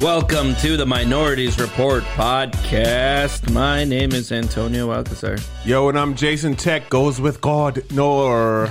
Welcome to the Minorities Report podcast. My name is Antonio Alcazar. Yo, and I'm Jason Tech, goes with God, nor.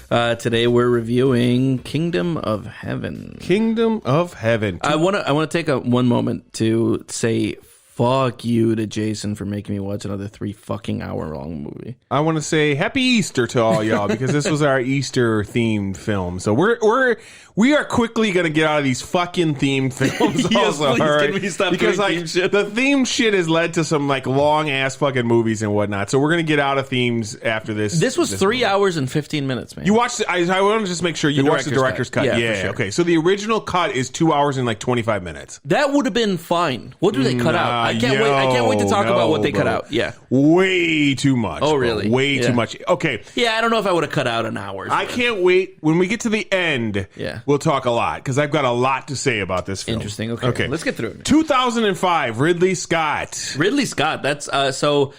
Today we're reviewing Kingdom of Heaven. Kingdom of Heaven. I want to take one moment to say fuck you to Jason for making me watch another 3 fucking hour long movie. I want to say Happy Easter to all y'all because this was our Easter themed film. So we are quickly gonna get out of these fucking themed films. Yes, also, please, all right? can we stop because doing like theme shit? the theme shit has led to some like long ass fucking movies and whatnot. So we're gonna get out of themes after this. This was 3 hours and 15 minutes, man. You watched it. I want to just make sure you watched the director's cut. Yeah, Yeah, for sure. okay. So the original cut is 2 hours and like 25 minutes. That would have been fine. What do they cut out? I can't wait to talk about what they cut out. Yeah. Way too much. Oh, really? Way Yeah. too much. Okay. Yeah, I don't know if I would have cut out an hour. I can't wait. When we get to the end, Yeah. we'll talk a lot because I've got a lot to say about this film. Interesting. Okay. Let's get through it. 2005, Ridley Scott. Ridley Scott. That's so.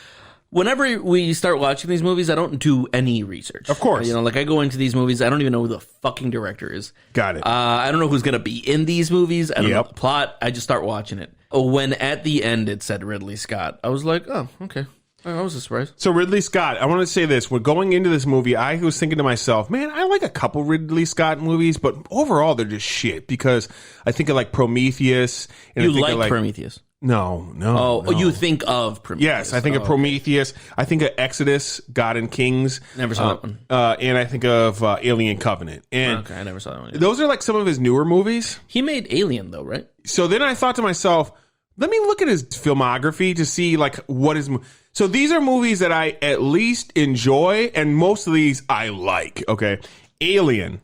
Whenever we start watching these movies, I don't do any research. Of course. Like I go into these movies, I don't even know who the fucking director is. Got it. I don't know who's gonna be in these movies. I don't know Yep. the plot. I just start watching it. When at the end it said Ridley Scott, I was like, oh, okay. I was surprised. So Ridley Scott, I want to say this. When going into this movie, I was thinking to myself, man, I like a couple Ridley Scott movies, but overall they're just shit because I think of like Prometheus. And You I think like of Prometheus? No. Oh, you think of Prometheus? Yes, I think of Prometheus. I think of Exodus, God and Kings. Never saw that one. And I think of Alien Covenant. And Okay, I never saw that one. Either. those are like some of his newer movies. He made Alien though, right? So then I thought to myself, let me look at his filmography to see like what is. So these are movies that I at least enjoy, and most of these I like. Okay, Alien,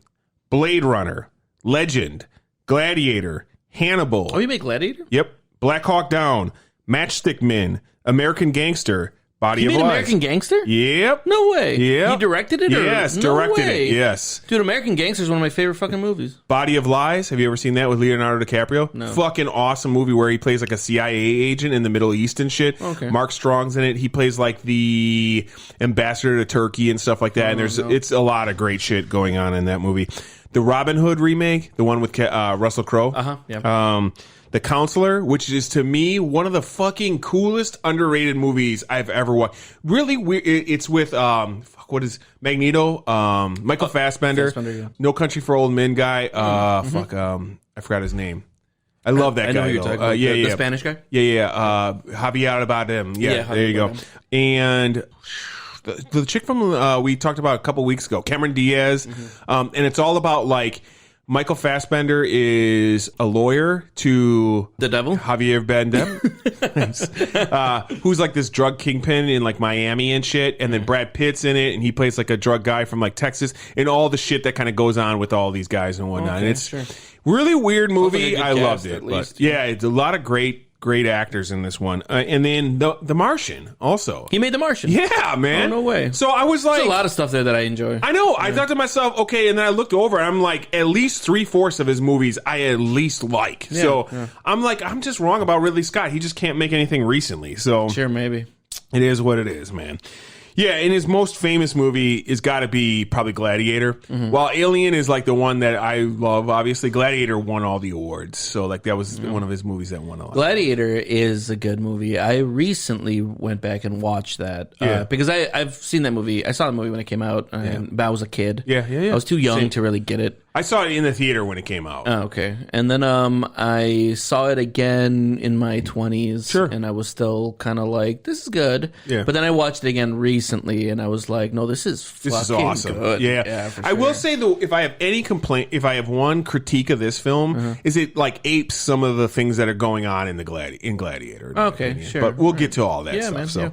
Blade Runner, Legend, Gladiator, Hannibal. Oh, you make Gladiator? Yep, Black Hawk Down, Matchstick Men, American Gangster, Body He of made Lies. American Gangster? Yep. No way. Yep. He directed it? Or? Yes, No directed way. it. Yes. Dude, American Gangster is one of my favorite fucking movies. Body of Lies. Have you ever seen that with Leonardo DiCaprio? No. Fucking awesome movie where he plays like a CIA agent in the Middle East and shit. Okay. Mark Strong's in it. He plays like the ambassador to Turkey and stuff like that. And it's a lot of great shit going on in that movie. The Robin Hood remake, the one with Russell Crowe. Yeah. The Counselor, which is to me one of the fucking coolest underrated movies I've ever watched. Really weird. It's with what is Magneto? Michael Fassbender. Yeah. No Country for Old Men guy. I forgot his name. I love that I guy. know who you're talking about. The Spanish guy? Yeah. Javier Bardem. Yeah, there you go. Bardem. And the chick from we talked about a couple weeks ago, Cameron Diaz, and it's all about like Michael Fassbender is a lawyer to The devil? Javier Bardem, who's like this drug kingpin in like Miami and shit, and then Brad Pitt's in it, and he plays like a drug guy from like Texas, and all the shit that kind of goes on with all these guys and whatnot. And it's really weird movie. like a I good loved cast, it. at But least. yeah, it's a lot of great actors in this one, and then the Martian also. He made The Martian. Yeah, man. Oh, no way. So I was like, There's a lot of stuff there that I enjoy. I know. I thought to myself, okay, and then I looked over, and I'm like, at least 3/4 of his movies I at least like. I'm like, I'm just wrong about Ridley Scott. He just can't make anything recently. So Sure, maybe. it is what it is, man. Yeah, and his most famous movie is got to be probably Gladiator. While Alien is like the one that I love, obviously Gladiator won all the awards. So like that was one of his movies that won a lot. Gladiator is a good movie. I recently went back and watched that because I've seen that movie. I saw the movie when it came out, and I was a kid. Yeah. I was too young Same. to really get it. I saw it in the theater when it came out. Oh, okay. And then I saw it again in my 20s. Sure. And I was still kind of like, this is good. Yeah. But then I watched it again recently, and I was like, no, this is fucking awesome. good. Yeah, for I sure. will say though, if I have any complaint, if I have one critique of this film, is it like apes some of the things that are going on in the Gladiator. in my Okay, opinion. sure. But we'll get to all that Yeah, stuff. man, So. yeah.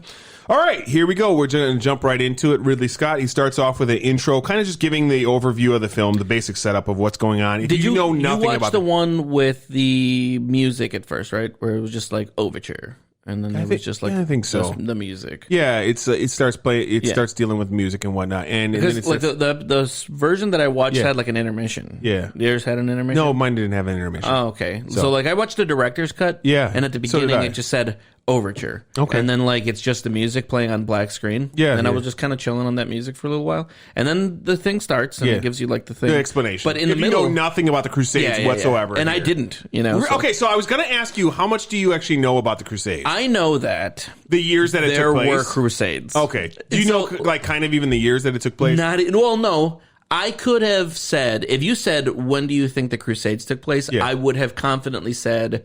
All right, here we go. We're going to jump right into it. Ridley Scott, he starts off with an intro, kind of just giving the overview of the film, the basic setup of what's going on. If Did you know nothing you watched about the one with the music at first, right? Where it was just like overture. And then it was just like I think so. the music. Yeah, it starts playing. It starts dealing with music and whatnot, and then Because it like starts, the version that I watched had like an intermission. Yeah. Yours had an intermission? no, mine didn't have an intermission. Oh, okay. So like I watched the director's cut. Yeah, And at the so did beginning I. it just said overture. Okay. And then like it's just the music playing on black screen. Yeah, And I yeah. was just kind of chilling on that music for a little while. And then the thing starts and it gives you like the thing. The explanation. But in if the middle, you know nothing about the Crusades whatsoever. And I here. didn't, you know. So. Okay, so I was going to ask you, how much do you actually know about the Crusades? I know that The years that it there took place? were Crusades. Okay. Do you know, like, kind of even the years that it took place? Well, no. I could have said, if you said, when do you think the Crusades took place? I would have confidently said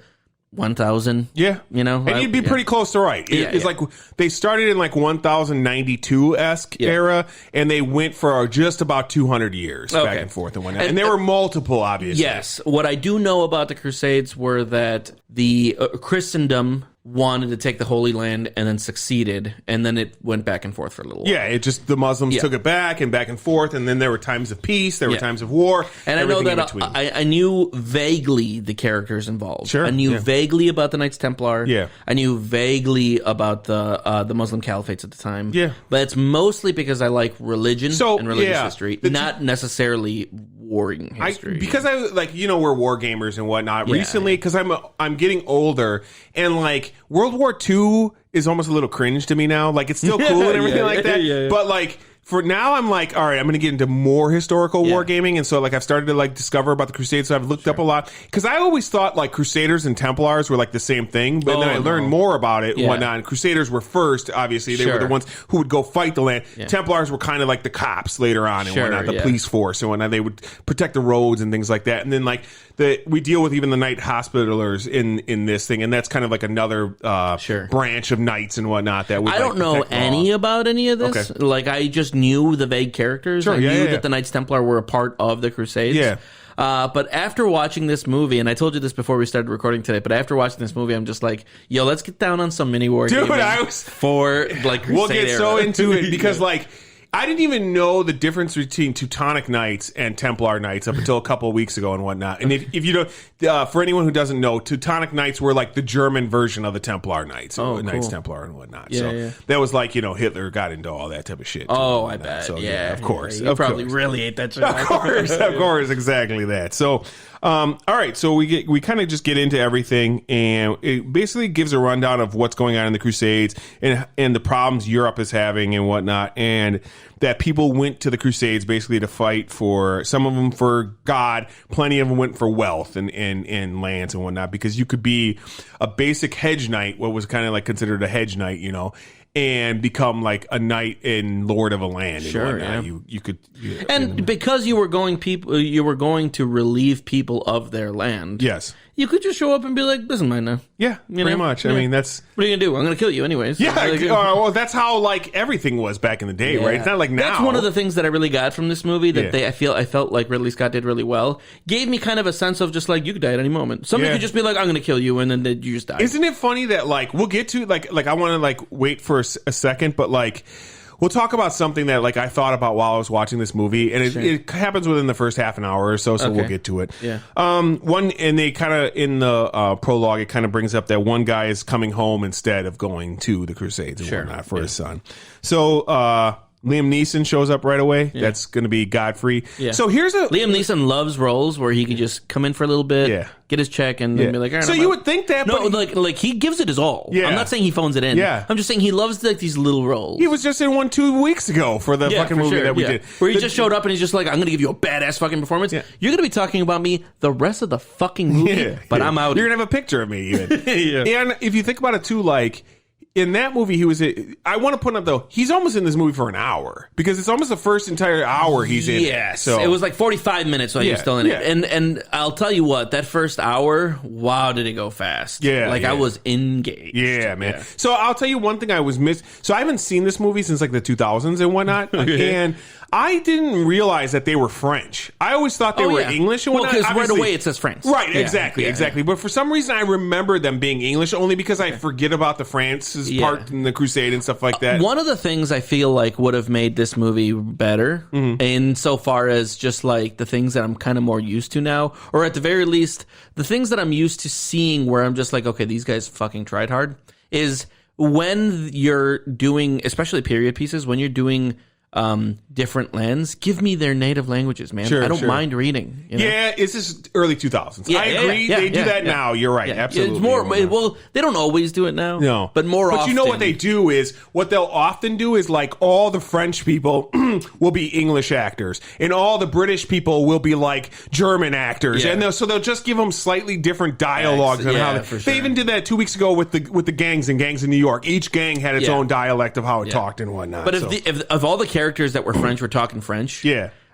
1000. Yeah. You know? And you'd be pretty close to right. It's like they started in like 1092-esque era, and they went for just about 200 years back and forth and whatnot. And there were multiple, obviously. Yes. What I do know about the Crusades were that the Christendom wanted to take the Holy Land and then succeeded, and then it went back and forth for a little while. Yeah, it just, the Muslims took it back and forth, and then there were times of peace, there were times of war, and I know that I knew vaguely the characters involved. Sure. I knew vaguely about the Knights Templar. Yeah. I knew vaguely about the Muslim caliphates at the time. Yeah. But it's mostly because I like religion and religious history, The not necessarily warring history. Because I like, you know, we're war gamers and whatnot. Recently, because I'm getting older, and like World War II is almost a little cringe to me now. Like, it's still cool and everything like that. But like, for now, I'm like, all right, I'm going to get into more historical wargaming. And so, like, I've started to, like, discover about the Crusades. So I've looked up a lot. Because I always thought, like, Crusaders and Templars were, like, the same thing. But then I learned more about it and whatnot. And Crusaders were first, obviously. They were the ones who would go fight the land. Templars were kind of like the cops later on and whatnot, the police force and whatnot. They would protect the roads and things like that. And then, like, we deal with even the Knight Hospitallers in this thing. And that's kind of like another branch of knights and whatnot. That would, I don't know any about any of this. Okay. Like, I just knew the vague characters. Sure, I knew that the Knights Templar were a part of the Crusades. Yeah. But after watching this movie, and I told you this before we started recording today, but after watching this movie, I'm just like, yo, let's get down on some Mini Wargaming. Dude, I was... For, like, Crusade We'll get era. so into it because, like... I didn't even know the difference between Teutonic Knights and Templar Knights up until a couple of weeks ago and whatnot. And if you don't, for anyone who doesn't know, Teutonic Knights were like the German version of the Templar Knights, Knights Templar and whatnot. That was like, you know, Hitler got into all that type of shit. Oh, I bet. So, yeah, of course. You probably really ate that shit. Of course, exactly that. So, all right, so we kind of just get into everything, and it basically gives a rundown of what's going on in the Crusades and the problems Europe is having and whatnot, and that people went to the Crusades basically to fight for, some of them for God, plenty of them went for wealth and lands and whatnot, because you could be a basic hedge knight, what was kind of like considered a hedge knight, you know, and become like a knight and lord of a land. Sure, and whatnot. You could, because you were going to relieve people of their land. Yes. You could just show up and be like, "This is mine now." Yeah, pretty much. I mean, that's... What are you gonna do? I'm gonna kill you anyways. Yeah, well, that's how like everything was back in the day, right? It's not like now. That's one of the things that I really got from this movie that I felt like Ridley Scott did really well. Gave me kind of a sense of just like, you could die at any moment. Somebody could just be like, "I'm gonna kill you," and then you just die. Isn't it funny that like we'll get to like I want to like wait for a second, but like. We'll talk about something that like I thought about while I was watching this movie, and it happens within the first half an hour or so. So we'll get to it. Yeah. And they kind of in the prologue, it kind of brings up that one guy is coming home instead of going to the Crusades and whatnot for his son. So Liam Neeson shows up right away. Yeah. That's going to be Godfrey. Yeah. So here's a... Liam Neeson loves roles where he can just come in for a little bit, get his check, and then be like, all right, so you would think that... No, like he gives it his all. Yeah. I'm not saying he phones it in. Yeah. I'm just saying he loves like these little roles. He was just in one 2 weeks ago for the fucking movie that we did. Where he just showed up and he's just like, I'm going to give you a badass fucking performance. Yeah. You're going to be talking about me the rest of the fucking movie, but I'm out. You're going to have a picture of me even. And if you think about it too, like... In that movie, I want to point out, though, he's almost in this movie for an hour. Because it's almost the first entire hour he's in it. Yes. So. It was like 45 minutes while he was still in it. And I'll tell you what, that first hour, wow, did it go fast. Yeah. Like, I was engaged. Yeah, man. Yeah. So I'll tell you one thing I was missing. So I haven't seen this movie since, like, the 2000s and whatnot. And I didn't realize that they were French. I always thought they were English and whatnot. Well, because right away it says France. Right, exactly. But for some reason, I remember them being English, only because I forget about the France's part in the Crusade and stuff like that. One of the things I feel like would have made this movie better, insofar as just like the things that I'm kind of more used to now, or at the very least, the things that I'm used to seeing where I'm just like, okay, these guys fucking tried hard, is when you're doing, especially period pieces, when you're doing different lens, give me their native languages, man. I don't mind reading. You know? Yeah, it's just early 2000s. Yeah, I agree. They do that now. You're right. Absolutely. It's more. Well, they don't always do it now. No, but more. But often. you know what they do is what they'll often do is like all the French people will be English actors, and all the British people will be like German actors, and they'll just give them slightly different dialogues. They even did that 2 weeks ago with the gangs in New York. Each gang had its own dialect of how it talked and whatnot. But if all the characters that were French were talking French,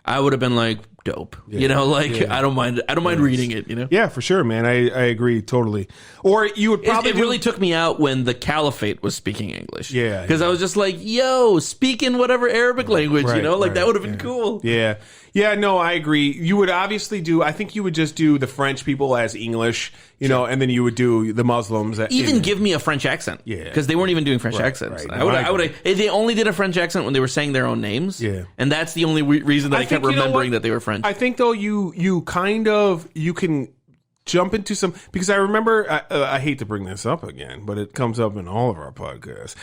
I would have been like dope. You know, I don't mind. I don't mind reading it. You know. Yeah, for sure, man. I agree totally. Or you would probably. It really took me out when the Caliphate was speaking English. Yeah, because I was just like, "Yo, speak in whatever Arabic language." You know, that would have been cool. Yeah. Yeah, no, I agree. You would obviously I think you would just do the French people as English, you know, and then you would do the Muslims. Give me a French accent. Yeah. Because they weren't even doing French accents. Right. They only did a French accent when they were saying their own names. Yeah. And that's the only reason that I kept remembering that they were French. I think, though, you can jump into some, because I remember, I hate to bring this up again, but it comes up in all of our podcasts.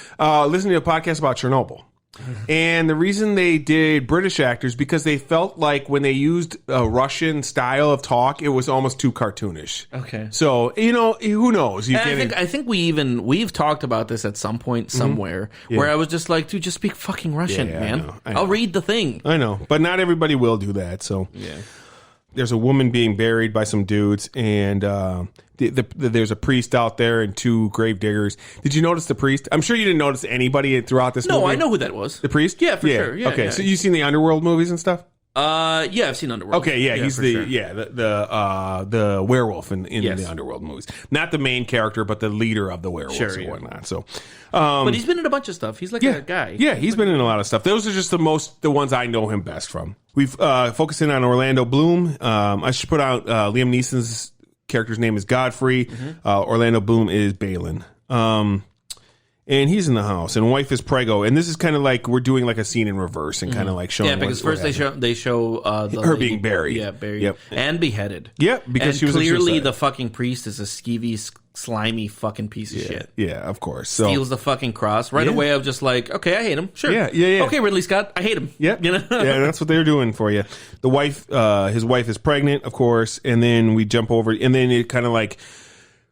Listening to a podcast about Chernobyl. And the reason they did British actors because they felt like when they used a Russian style of talk, it was almost too cartoonish. Okay. So, you know, who knows? I think we've talked about this at some point somewhere where I was just like, dude, just speak fucking Russian, man. I know. I'll read the thing. I know. But not everybody will do that. So, there's a woman being buried by some dudes, and there's a priest out there and two grave diggers. Did you notice the priest? I'm sure you didn't notice anybody throughout this movie. No, I know who that was. The priest? Yeah, for sure. Yeah, okay, so you've seen the Underworld movies and stuff? Yeah, I've seen Underworld. Okay, yeah, he's the werewolf in the Underworld movies. Not the main character, but the leader of the werewolves and whatnot. So, but he's been in a bunch of stuff. He's like a guy. Yeah, he's been in a lot of stuff. Those are just the ones I know him best from. We've focused in on Orlando Bloom. I should put out Liam Neeson's character's name is Godfrey. Orlando Bloom is Balin. And he's in the house, and wife is Prego, and this is kind of like we're doing like a scene in reverse and kind of like showing. Yeah, because first they show her being buried, buried, and beheaded. Yeah, because she was clearly the fucking priest is a skeevy, slimy fucking piece of shit. Yeah, of course. So, steals the fucking cross right away. I'm just like, okay, I hate him. Sure. Yeah. Okay, Ridley Scott, I hate him. Yep. You know? Yeah, that's what they're doing for you. The wife, his wife is pregnant, of course, and then we jump over, and then it kind of like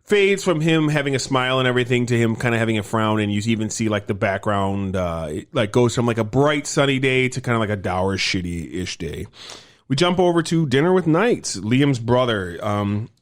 fades from him having a smile and everything to him kind of having a frown, and you even see like the background it like goes from like a bright sunny day to kind of like a dour shitty-ish day. We jump over to dinner with Knights, Liam's brother,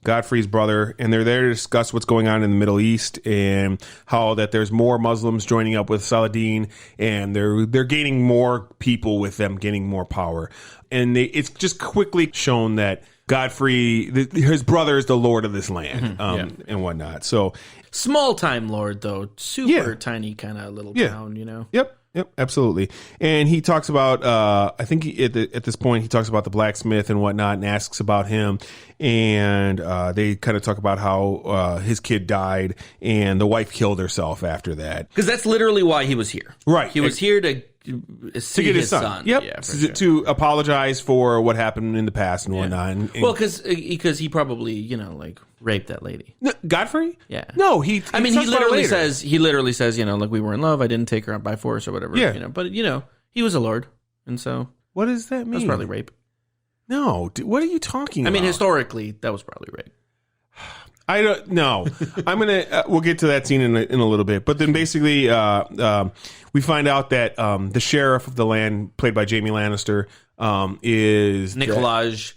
Godfrey's brother, and they're there to discuss what's going on in the Middle East and how that there's more Muslims joining up with Saladin, and they're gaining more people with them, gaining more power. And it's just quickly shown that Godfrey, his brother, is the lord of this land, and whatnot. So small time lord, though, super tiny kind of little town, you know. Yep, absolutely. And he talks about, I think at this point he talks about the blacksmith and whatnot, and asks about him. And they kind of talk about how his kid died, and the wife killed herself after that. Because that's literally why he was here. Right, he was here to get his son. Yep. Yeah, to apologize for what happened in the past and whatnot. And well, because he probably, you know, like raped that lady. No, Godfrey? Yeah. No, he literally says, you know, like, we were in love. I didn't take her out by force or whatever. Yeah. You know, but, you know, he was a lord. And so. What does that mean? That's probably rape. No. What are you talking about? I mean, historically, that was probably rape. I don't know. I'm gonna. We'll get to that scene in a little bit. But then basically, we find out that the sheriff of the land, played by Jamie Lannister, is Nikolaj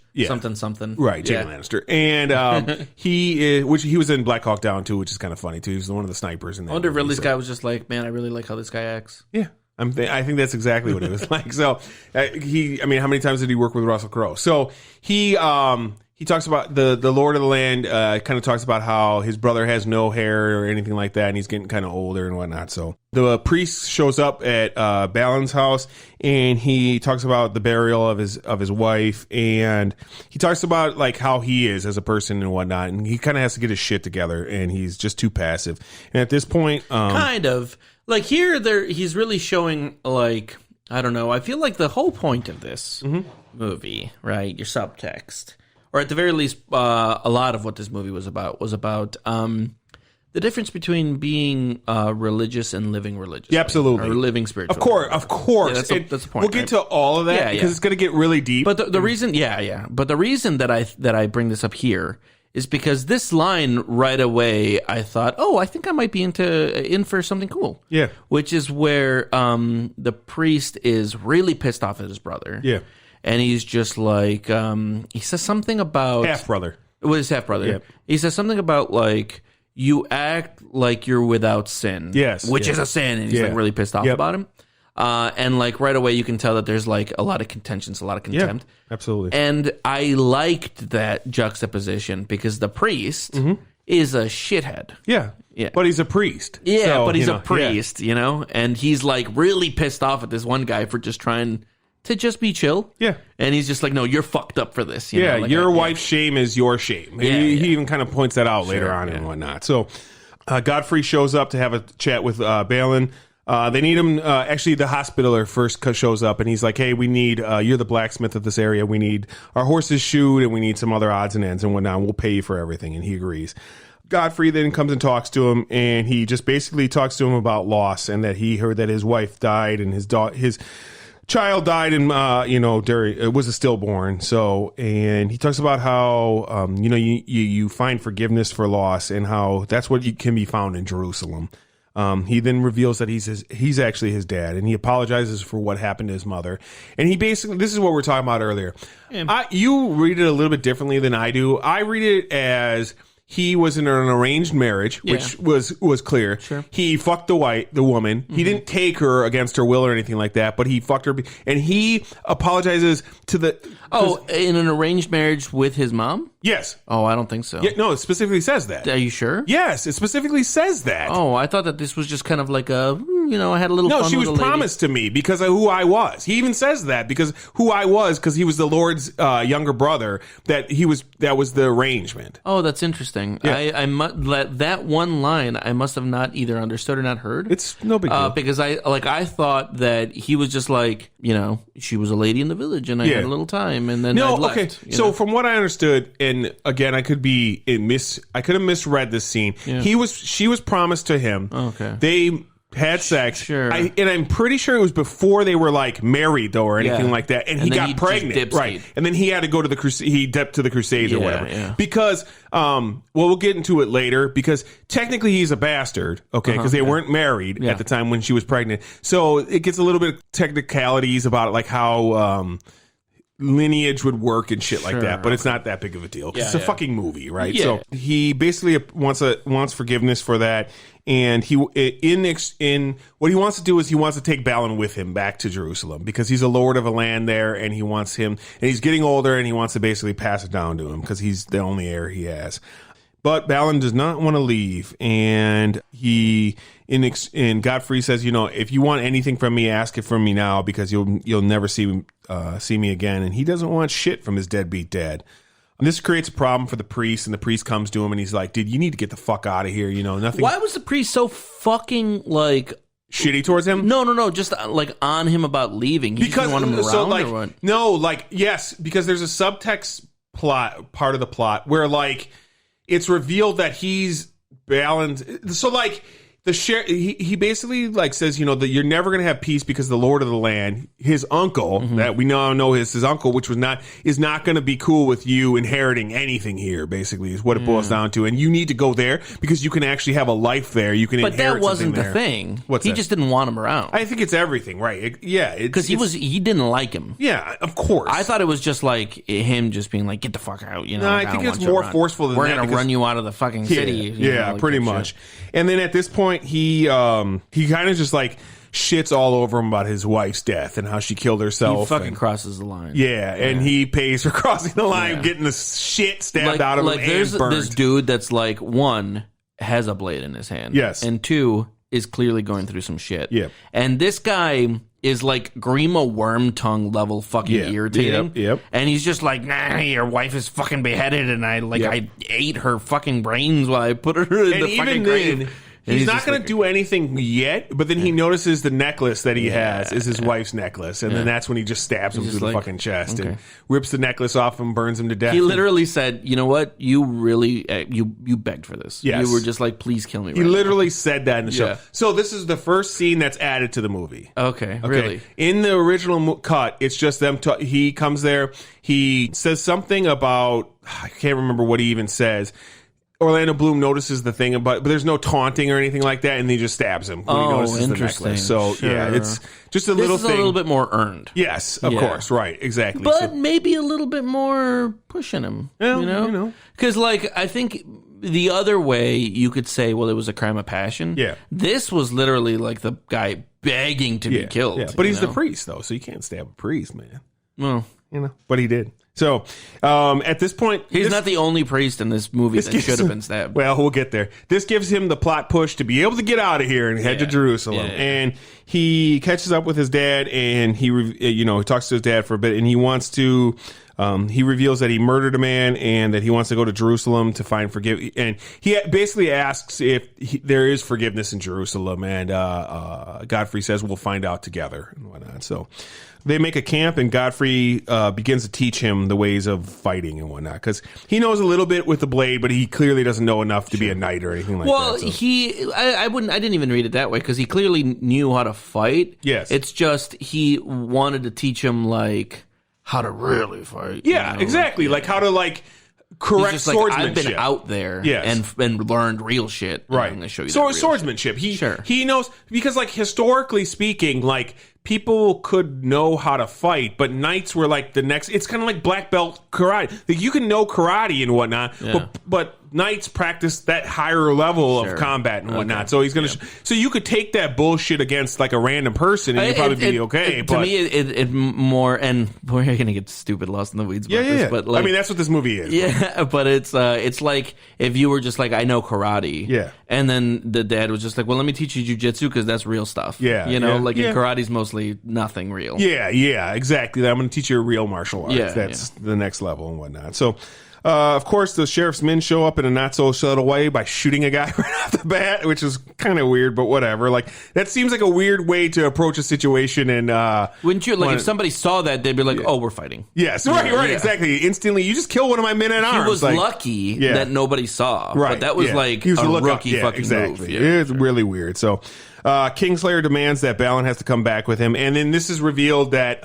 something. Right, Jamie Lannister, and he was in Black Hawk Down too, which is kind of funny too. He was one of the snipers in that. I wonder if Ridley Scott was just like, man, I really like how this guy acts. Yeah. I think that's exactly what it was like. So how many times did he work with Russell Crowe? So he talks about the Lord of the Land, kind of talks about how his brother has no hair or anything like that, and he's getting kind of older and whatnot. So the priest shows up at Balin's house, and he talks about the burial of his wife, and he talks about like how he is as a person and whatnot, and he kind of has to get his shit together, and he's just too passive. And at this point, kind of like he's really showing, like, I don't know. I feel like the whole point of this movie, right? Your subtext. Or at the very least, a lot of what this movie was about the difference between being religious and living religious. Yeah, absolutely. Or living spiritual. Of course. Yeah, that's the point. We'll get to all of that because it's going to get really deep. But the reason, But the reason that I bring this up here is because this line right away, I thought, I think I might be in for something cool. Yeah. Which is where the priest is really pissed off at his brother. Yeah. And he's just like, he says something about... Half-brother. Well, his half-brother. Yep. He says something about, like, you act like you're without sin. Yes. Which is a sin. And he's, like, really pissed off about him. And, like, right away you can tell that there's, like, a lot of contentions, a lot of contempt. Yeah, absolutely. And I liked that juxtaposition because the priest is a shithead. Yeah. Yeah. But he's a priest. Yeah, so, but he's a priest, And he's, like, really pissed off at this one guy for just trying to just be chill. Yeah. And he's just like, no, you're fucked up for this. Your wife's shame is your shame. Yeah, he even kind of points that out later on and whatnot. So Godfrey shows up to have a chat with Balin. They need him. Actually, the hospitaler first shows up, and he's like, hey, we need, you're the blacksmith of this area. We need our horses shoed, and we need some other odds and ends and whatnot. We'll pay you for everything. And he agrees. Godfrey then comes and talks to him, and he just basically talks to him about loss and that he heard that his wife died and his child died and it was a stillborn. So, and he talks about how you find forgiveness for loss and how that's what can be found in Jerusalem. He then reveals that he's actually his dad, and he apologizes for what happened to his mother. And he basically, this is what we were talking about earlier. You read it a little bit differently than I do. I read it as he was in an arranged marriage, which was clear. Sure. He fucked the woman. He didn't take her against her will or anything like that, but he fucked her. And he apologizes to the... in an arranged marriage with his mom? Yes. Oh, I don't think so. Yeah, no, it specifically says that. Are you sure? Yes, it specifically says that. Oh, I thought that this was just kind of like I had a little fun No, she was promised to me because of who I was. He even says that because who I was, because he was the Lord's younger brother, that was the arrangement. Oh, that's interesting. Yeah. That one line I must have not either understood or not heard. It's no big deal. Because I thought that he was just like, she was a lady in the village and I had a little time and then I left. Okay. So from what I understood, and again, I could have misread this scene. Yeah. She was promised to him. Okay. They had sex. Sure. And I'm pretty sure it was before they were like married though or anything like that. And he got pregnant. Right. And then he had to go to the crusade. He dipped to the Crusades or whatever. Yeah. Because, we'll get into it later because technically he's a bastard. Okay. Because they weren't married at the time when she was pregnant. So it gets a little bit of technicalities about it, like how, lineage would work and shit like that, but it's not that big of a deal because it's a fucking movie, right? Yeah. So he basically wants forgiveness for that, and he in what he wants to do is he wants to take Balin with him back to Jerusalem because he's a lord of a land there, and he wants him, and he's getting older, and he wants to basically pass it down to him because he's the only heir he has. But Balin does not want to leave, and and Godfrey says, if you want anything from me, ask it from me now because you'll never see me again. And he doesn't want shit from his deadbeat dad. And this creates a problem for the priest, and the priest comes to him and he's like, dude, you need to get the fuck out of here. Nothing. Why was the priest so fucking shitty towards him? No, just like on him about leaving. He didn't want him around or what? No, yes, because there's a subtext part of the plot where it's revealed that he's Balin's. So he basically says, that you're never going to have peace because the Lord of the land, his uncle, that we now know is his uncle, which is not going to be cool with you inheriting anything here, basically, is what it boils down to. And you need to go there because you can actually have a life there. You can inherit something there. But that wasn't the thing. What's he that? just didn't want him around. I think it's everything, right? Because he didn't like him. Yeah, of course. I thought it was just like him just being like, get the fuck out. No, I think it's more forceful than that. We're going to run you out of the fucking city. Pretty much. And then at this point, he kind of just shits all over him about his wife's death and how she killed herself. He fucking crosses the line. Yeah, and he pays for crossing the line, getting the shit stabbed out of him and burned. This dude that's one, has a blade in his hand. Yes. And two, is clearly going through some shit. Yeah. And this guy is Grima Wormtongue level fucking irritating. Yep. And he's just like, nah, your wife is fucking beheaded and I ate her fucking brains while I put her in the fucking grave. He's not going to do anything yet, but then he notices the necklace that he has is his wife's necklace, and then that's when he just stabs him through the fucking chest and rips the necklace off and burns him to death. He literally said, "You know what? You really you begged for this. Yes. You were just like, please kill me." He literally said that in the show. So this is the first scene that's added to the movie. Okay, really? In the original cut, it's just them. He comes there. He says something about I can't remember what he even says. Orlando Bloom notices the thing but there's no taunting or anything like that, and he just stabs him when he notices the necklace. So it's just a little thing. This is a little bit more earned. Yes, of course, right, exactly. But maybe a little bit more pushing him. You know, because like I think the other way you could say, well, it was a crime of passion. Yeah, this was literally like the guy begging to be killed. Yeah. But he's the priest though, so you can't stab a priest, man. Well, but he did. So, at this point... He's not the only priest in this movie that should have been stabbed. Well, we'll get there. This gives him the plot push to be able to get out of here and head to Jerusalem. And he catches up with his dad, and he talks to his dad for a bit, and he wants to... he reveals that he murdered a man and that he wants to go to Jerusalem to find forgiveness. And he basically asks if there is forgiveness in Jerusalem. And Godfrey says, we'll find out together and whatnot. So they make a camp, and Godfrey begins to teach him the ways of fighting and whatnot. Because he knows a little bit with the blade, but he clearly doesn't know enough to be a knight or anything like that. Well, I didn't even read it that way, because he clearly knew how to fight. Yes. It's just he wanted to teach him, like... how to really fight. Yeah, exactly. Like how to correct swordsmanship. I've been out there and learned real shit. Right. I'm going to show you swordsmanship. He knows, because historically speaking, people could know how to fight, but knights were the next. It's kind of like black belt karate. You can know karate and whatnot, but knights practice that higher level of combat and whatnot. So he's gonna. So you could take that bullshit against a random person, and you'd probably be okay. To me, it more, and we're gonna get stupid lost in the weeds. About this, but I mean, that's what this movie is. Yeah, but it's like if you were just I know karate. And then the dad was just like, well, let me teach you jujitsu because that's real stuff. Yeah, in karate's mostly nothing real. Yeah, exactly. I'm going to teach you a real martial arts. That's the next level and whatnot. So, of course, the sheriff's men show up in a not so subtle way by shooting a guy right off the bat, which is kind of weird, but whatever. That seems like a weird way to approach a situation. And wouldn't you if somebody saw that, they'd be like, "Oh, we're fighting." Yes, right, exactly. Instantly, you just kill one of my men at arms. He was lucky that nobody saw. Right, but that was he was a rookie fucking move. It's really weird. So, Kingslayer demands that Balin has to come back with him, and then this is revealed that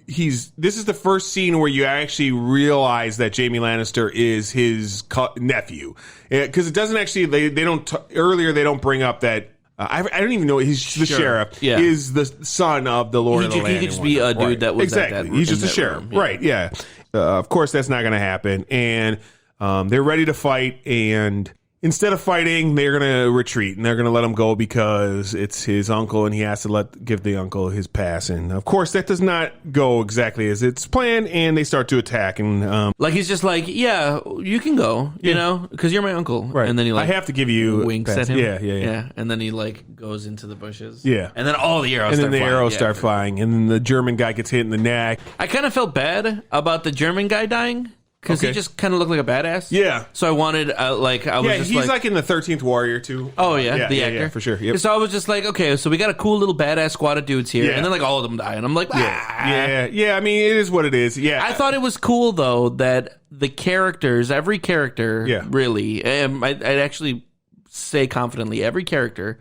this is the first scene where you actually realize that Jaime Lannister is his nephew, because it doesn't actually they don't earlier they don't bring up that I don't even know he's the sheriff is the son of the Lord of the Land. He could just be a dude that was exactly he's just a sheriff, right? Yeah, of course that's not going to happen, and they're ready to fight, and instead of fighting, they're going to retreat, and they're going to let him go because it's his uncle, and he has to give the uncle his pass. And of course, that does not go exactly as it's planned, and they start to attack. And he's just like, yeah, you can go, you know, because you're my uncle. Right. And then he I have to give you winks at him. Yeah. And then he goes into the bushes. Yeah. And then all the arrows start flying, and then the German guy gets hit in the neck. I kind of felt bad about the German guy dying. Because he just kind of looked like a badass. Yeah. So I wanted, I was just he's in the 13th Warrior, too. Oh, the actor? Yeah, for sure. Yep. So I was just like, okay, so we got a cool little badass squad of dudes here. And then, all of them die. And I'm like, Yeah, I mean, it is what it is. Yeah. I thought it was cool, though, that the characters, every character, really, I'd actually say confidently, every character,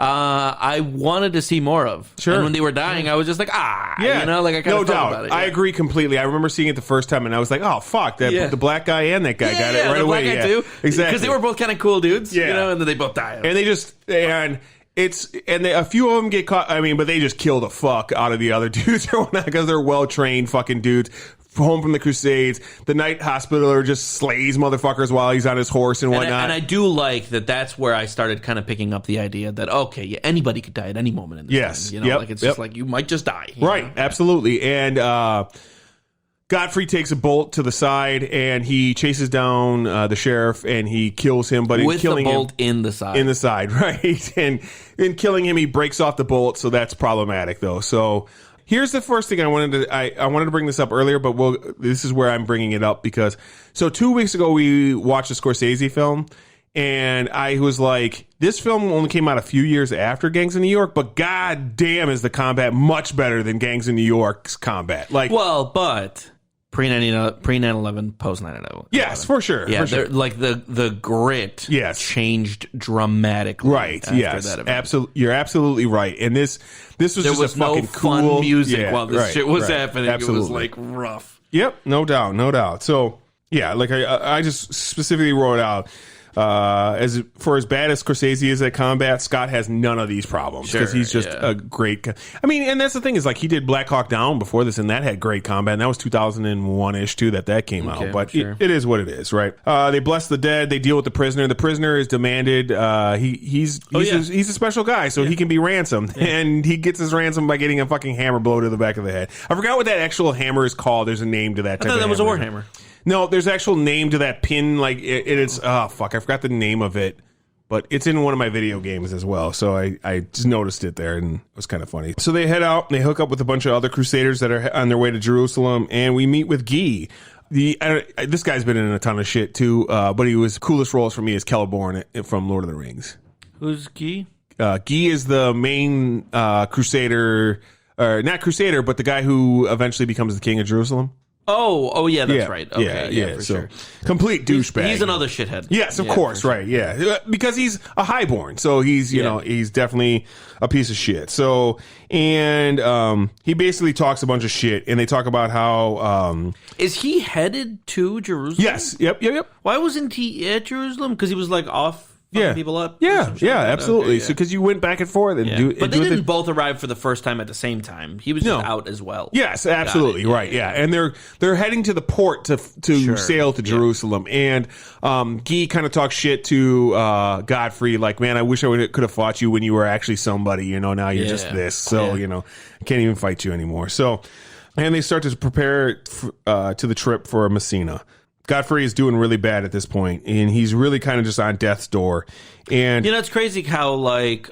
I wanted to see more of. Sure. And when they were dying, I was just like, I kind of felt about it. I agree completely. I remember seeing it the first time, and I was like, oh, fuck, the black guy and that guy got it right away. Black guy too. Exactly. Because they were both kind of cool dudes, and then they both died. And a few of them get caught, but they just kill the fuck out of the other dudes or whatnot, because they're well-trained fucking dudes. Home from the Crusades, the Night Hospitaller just slays motherfuckers while he's on his horse and whatnot. And I do like that. That's where I started kind of picking up the idea that anybody could die at any moment in this thing, it's just like you might just die, right? Absolutely. And Godfrey takes a bolt to the side and he chases down the sheriff and he kills him, but with in killing the bolt him in the side, right? And in killing him, he breaks off the bolt, so that's problematic though. So. Here's the first thing I wanted to bring this up earlier, but this is where I'm bringing it up because 2 weeks ago we watched a Scorsese film, And I was like, this film only came out a few years after Gangs of New York, but god damn is the combat much better than Gangs of New York's combat. Like, well, but pre 9/11, post 9/11. Yes, for sure. Yeah, for sure. like the grit changed dramatically. Right. Yes. Absolutely. You're absolutely right. And this was there just was a fucking no fun cool music while this shit was happening. Absolutely. It was like rough. Yep. No doubt. So yeah, like I just specifically wrote out. As bad as Scorsese is at combat, Scott has none of these problems because he's just a great. I mean, and that's the thing is like he did Black Hawk Down before this, and that had great combat, and that was 2001-ish too that came out. But it is what it is, right? They bless the dead. They deal with the prisoner. The prisoner is demanded. He's a special guy, so he can be ransomed, and he gets his ransom by getting a fucking hammer blow to the back of the head. I forgot what that actual hammer is called. There's a name to that. I thought that was a warhammer. No, there's actual name to that pin. Like it's I forgot the name of it, but it's in one of my video games as well. So I just noticed it there, and it was kind of funny. So they head out and they hook up with a bunch of other crusaders that are on their way to Jerusalem, and we meet with Guy. This guy's been in a ton of shit too, but he was coolest roles for me is Celeborn from Lord of the Rings. Who's Guy? Guy is the main crusader, or not crusader, but the guy who eventually becomes the king of Jerusalem. Oh, yeah, that's right. Okay, yeah, for sure. Complete douchebag. He's another shithead. Yes, of course, right, yeah. Because he's a highborn, so he's, you know, he's definitely a piece of shit. So, and he basically talks a bunch of shit, and they talk about how... Is he headed to Jerusalem? Yes, yep. Why wasn't he at Jerusalem? Because he was, like, off... people up. Yeah, absolutely. Okay, so because you went back and forth and but they didn't both arrive for the first time at the same time. He was just out as well. Yes, absolutely, right. Yeah, and they're heading to the port to sail to Jerusalem. And Guy kind of talks shit to Godfrey, like, man, I wish I could have fought you when you were actually somebody. You know, now you're just this. So you know, I can't even fight you anymore. So, and they start to prepare to the trip for Messina. Godfrey is doing really bad at this point, and he's really kind of just on death's door. And you know, it's crazy how like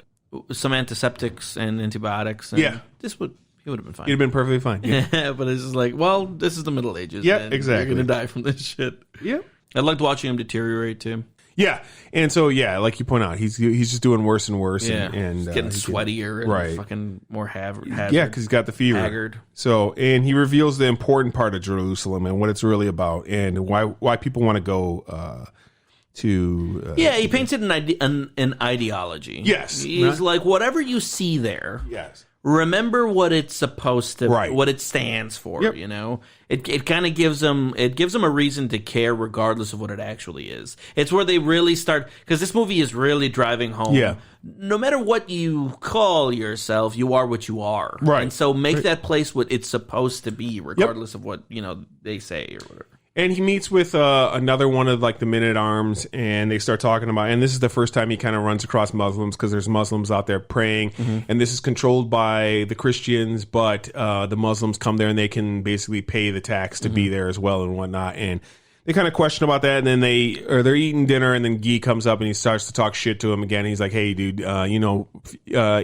some antiseptics and antibiotics. And he would have been fine. He'd have been perfectly fine. Yeah, but it's just like, well, this is the Middle Ages. Yeah, exactly. You're gonna die from this shit. Yeah, I liked watching him deteriorate too. Yeah, and so like you point out, he's just doing worse and worse. Yeah, and he's getting sweatier and fucking more haggard. Yeah, because he's got the fever. Haggard. So, and he reveals the important part of Jerusalem and what it's really about, and why people want to go to. He paints it an ideology. Yes, he's like, whatever you see there. Yes. Remember what it's supposed to, what it stands for. Yep. You know, it kind of gives them a reason to care, regardless of what it actually is. It's where they really start, because this movie is really driving home. Yeah. No matter what you call yourself, you are what you are. Right. And so make that place what it's supposed to be, regardless of what they say or whatever. And he meets with another one of like the Men-at-Arms, and they start talking about, and this is the first time he kind of runs across Muslims, because there's Muslims out there praying, and this is controlled by the Christians, but the Muslims come there and they can basically pay the tax to be there as well and whatnot. And they kind of question about that, and then they're eating dinner, and then Guy comes up and he starts to talk shit to him again. He's like, hey, dude, in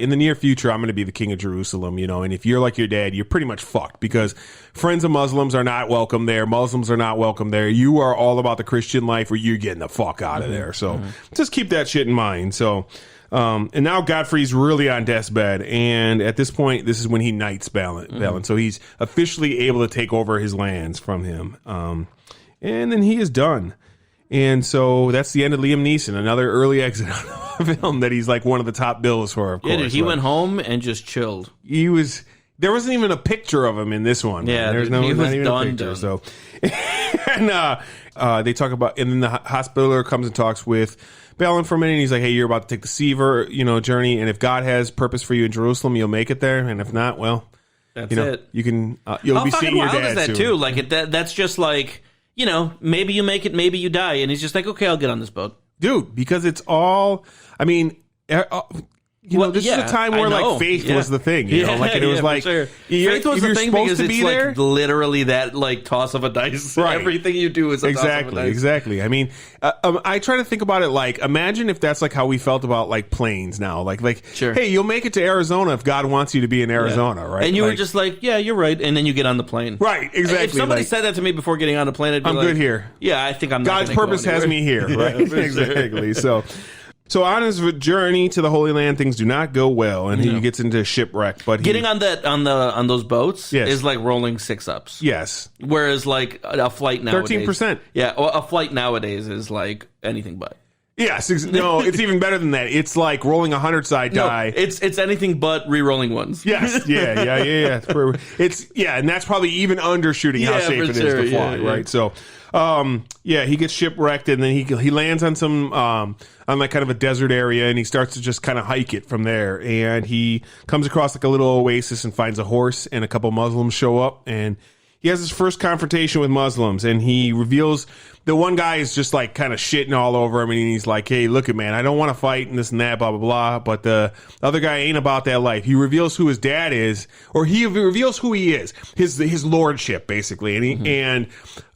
the near future, I'm going to be the king of Jerusalem, and if you're like your dad, you're pretty much fucked, because friends of Muslims are not welcome there. Muslims are not welcome there. You are all about the Christian life, or you're getting the fuck out of there. So just keep that shit in mind. So, and now Godfrey's really on death's bed, and at this point, this is when he knights Balin. So he's officially able to take over his lands from him. And then he is done. And so that's the end of Liam Neeson, another early exit out of the film that he's like one of the top bills for, of course. Yeah, dude, he went home and just chilled. There wasn't even a picture of him in this one. Yeah, he was not even a picture. So, and they talk about, and then the hospitaller comes and talks with Balin for a minute, and he's like, hey, you're about to take the Seaver, journey, and if God has purpose for you in Jerusalem, you'll make it there, and if not, well, that's it. You can, you'll be seeing your dad is that soon. Too? Like, that's just like, maybe you make it, maybe you die. And he's just like, okay, I'll get on this boat. Dude, because it's all, I mean, this is a time where like faith was the thing. You know, like, and it was like sure. Faith was the thing because it's like literally that like toss of a dice. Right. Everything you do is a toss of a dice. Exactly. I mean, I try to think about it like, imagine if that's like how we felt about like planes now. Like, hey, you'll make it to Arizona if God wants you to be in Arizona, right? And you were just like, yeah, you're right. And then you get on the plane. Right. Exactly. If somebody said that to me before getting on the plane, I'd be I'm good here. Yeah, I think I'm. God's purpose has me here. Right. Exactly. So on his journey to the Holy Land, things do not go well, and he gets into shipwreck. But getting on those boats is like rolling 6-ups. Yes. Whereas like a flight nowadays, 13%. Yeah, well, a flight nowadays is like anything but. Yes, no, it's even better than that. It's like rolling 100-side die. It's anything but re-rolling ones. Yes, yeah. It's and that's probably even undershooting how safe it is to fly, right? So, he gets shipwrecked, and then he lands on some on like kind of a desert area, and he starts to just kind of hike it from there. And he comes across like a little oasis and finds a horse, and a couple Muslims show up, and he has his first confrontation with Muslims, and he reveals the one guy is just like kind of shitting all over him, and he's like, hey, look at man, I don't want to fight and this and that, blah, blah, blah. But the other guy ain't about that life. He reveals who his dad is, or he reveals who he is, his lordship, basically. And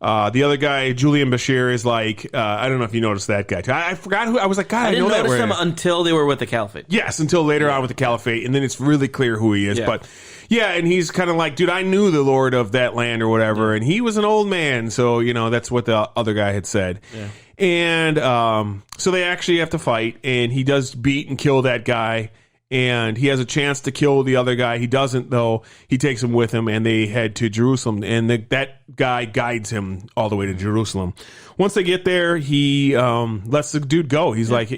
the other guy, Julian Bashir, is like, I don't know if you noticed that guy too. I forgot who, I was like, God, I didn't know notice that him until they were with the Caliphate. Yes, until later on with the Caliphate, and then it's really clear who he is. Yeah. But yeah, and he's kind of like, dude, I knew the Lord of that land or whatever, and he was an old man, so that's what the other guy had said. Yeah. And so they actually have to fight, and he does beat and kill that guy, and he has a chance to kill the other guy. He doesn't, though. He takes him with him, and they head to Jerusalem, and that guy guides him all the way to Jerusalem. Once they get there, he lets the dude go. He's like,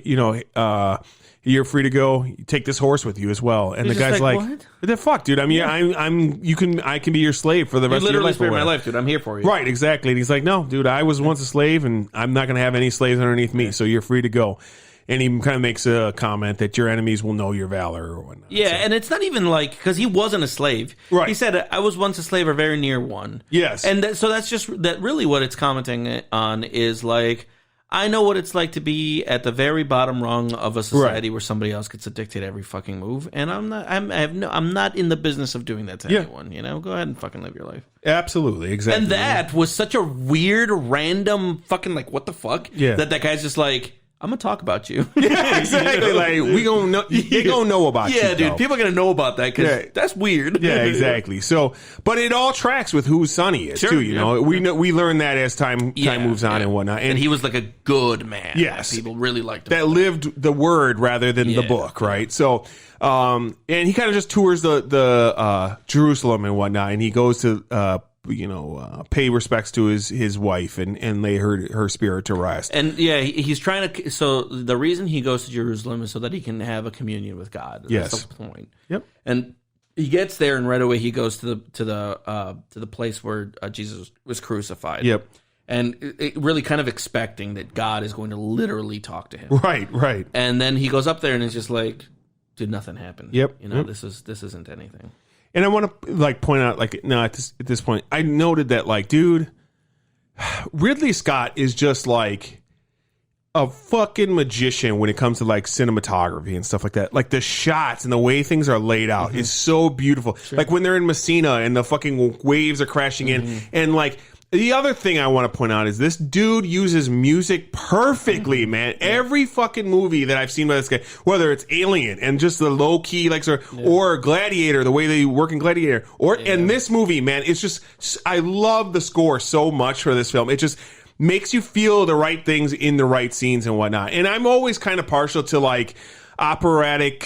you're free to go. Take this horse with you as well. And the guy's like, what the fuck, dude? I mean, I can be your slave for the rest of your life. You literally spared my life, dude. I'm here for you. Right, exactly. And he's like, no, dude, I was once a slave, and I'm not going to have any slaves underneath me, so you're free to go. And he kind of makes a comment that your enemies will know your valor or whatnot. Yeah, and it's not even like, because he wasn't a slave. Right. He said, I was once a slave or very near one. Yes. And so that's just, that really what it's commenting on is like, I know what it's like to be at the very bottom rung of a society where somebody else gets to dictate every fucking move, and I'm not in the business of doing that to anyone. Go ahead and fucking live your life. Absolutely, exactly. And that was such a weird, random, fucking like what the fuck? Yeah. That guy's just like, I'm gonna talk about you. Yeah, exactly. Like we gonna know, they gonna know about you. Yeah, dude. People are gonna know about that because that's weird. Yeah, exactly. So, but it all tracks with whose son he is too. We learn that as time moves on and whatnot. And he was like a good man. Yes, people really liked him. That lived the word rather than the book, right? So, and he kind of just tours the Jerusalem and whatnot, and he goes to pay respects to his wife and lay her spirit to rest. And he's trying to. So the reason he goes to Jerusalem is so that he can have a communion with God. That's the point. Yep. And he gets there, and right away he goes to the place where Jesus was crucified. Yep. And it really kind of expecting that God is going to literally talk to him. Right. And then he goes up there, and it's just like, did nothing happen? Yep. This isn't anything. And I want to point out at this point, I noted that dude, Ridley Scott is just like a fucking magician when it comes to cinematography and stuff like that. Like the shots and the way things are laid out is so beautiful. Sure. Like when they're in Messina and the fucking waves are crashing in, and the other thing I want to point out is this dude uses music perfectly, man. Every fucking movie that I've seen by this guy, whether it's Alien and just the low key, or Gladiator, the way they work in Gladiator, and this movie, man, it's just, I love the score so much for this film. It just makes you feel the right things in the right scenes and whatnot. And I'm always kind of partial to operatic,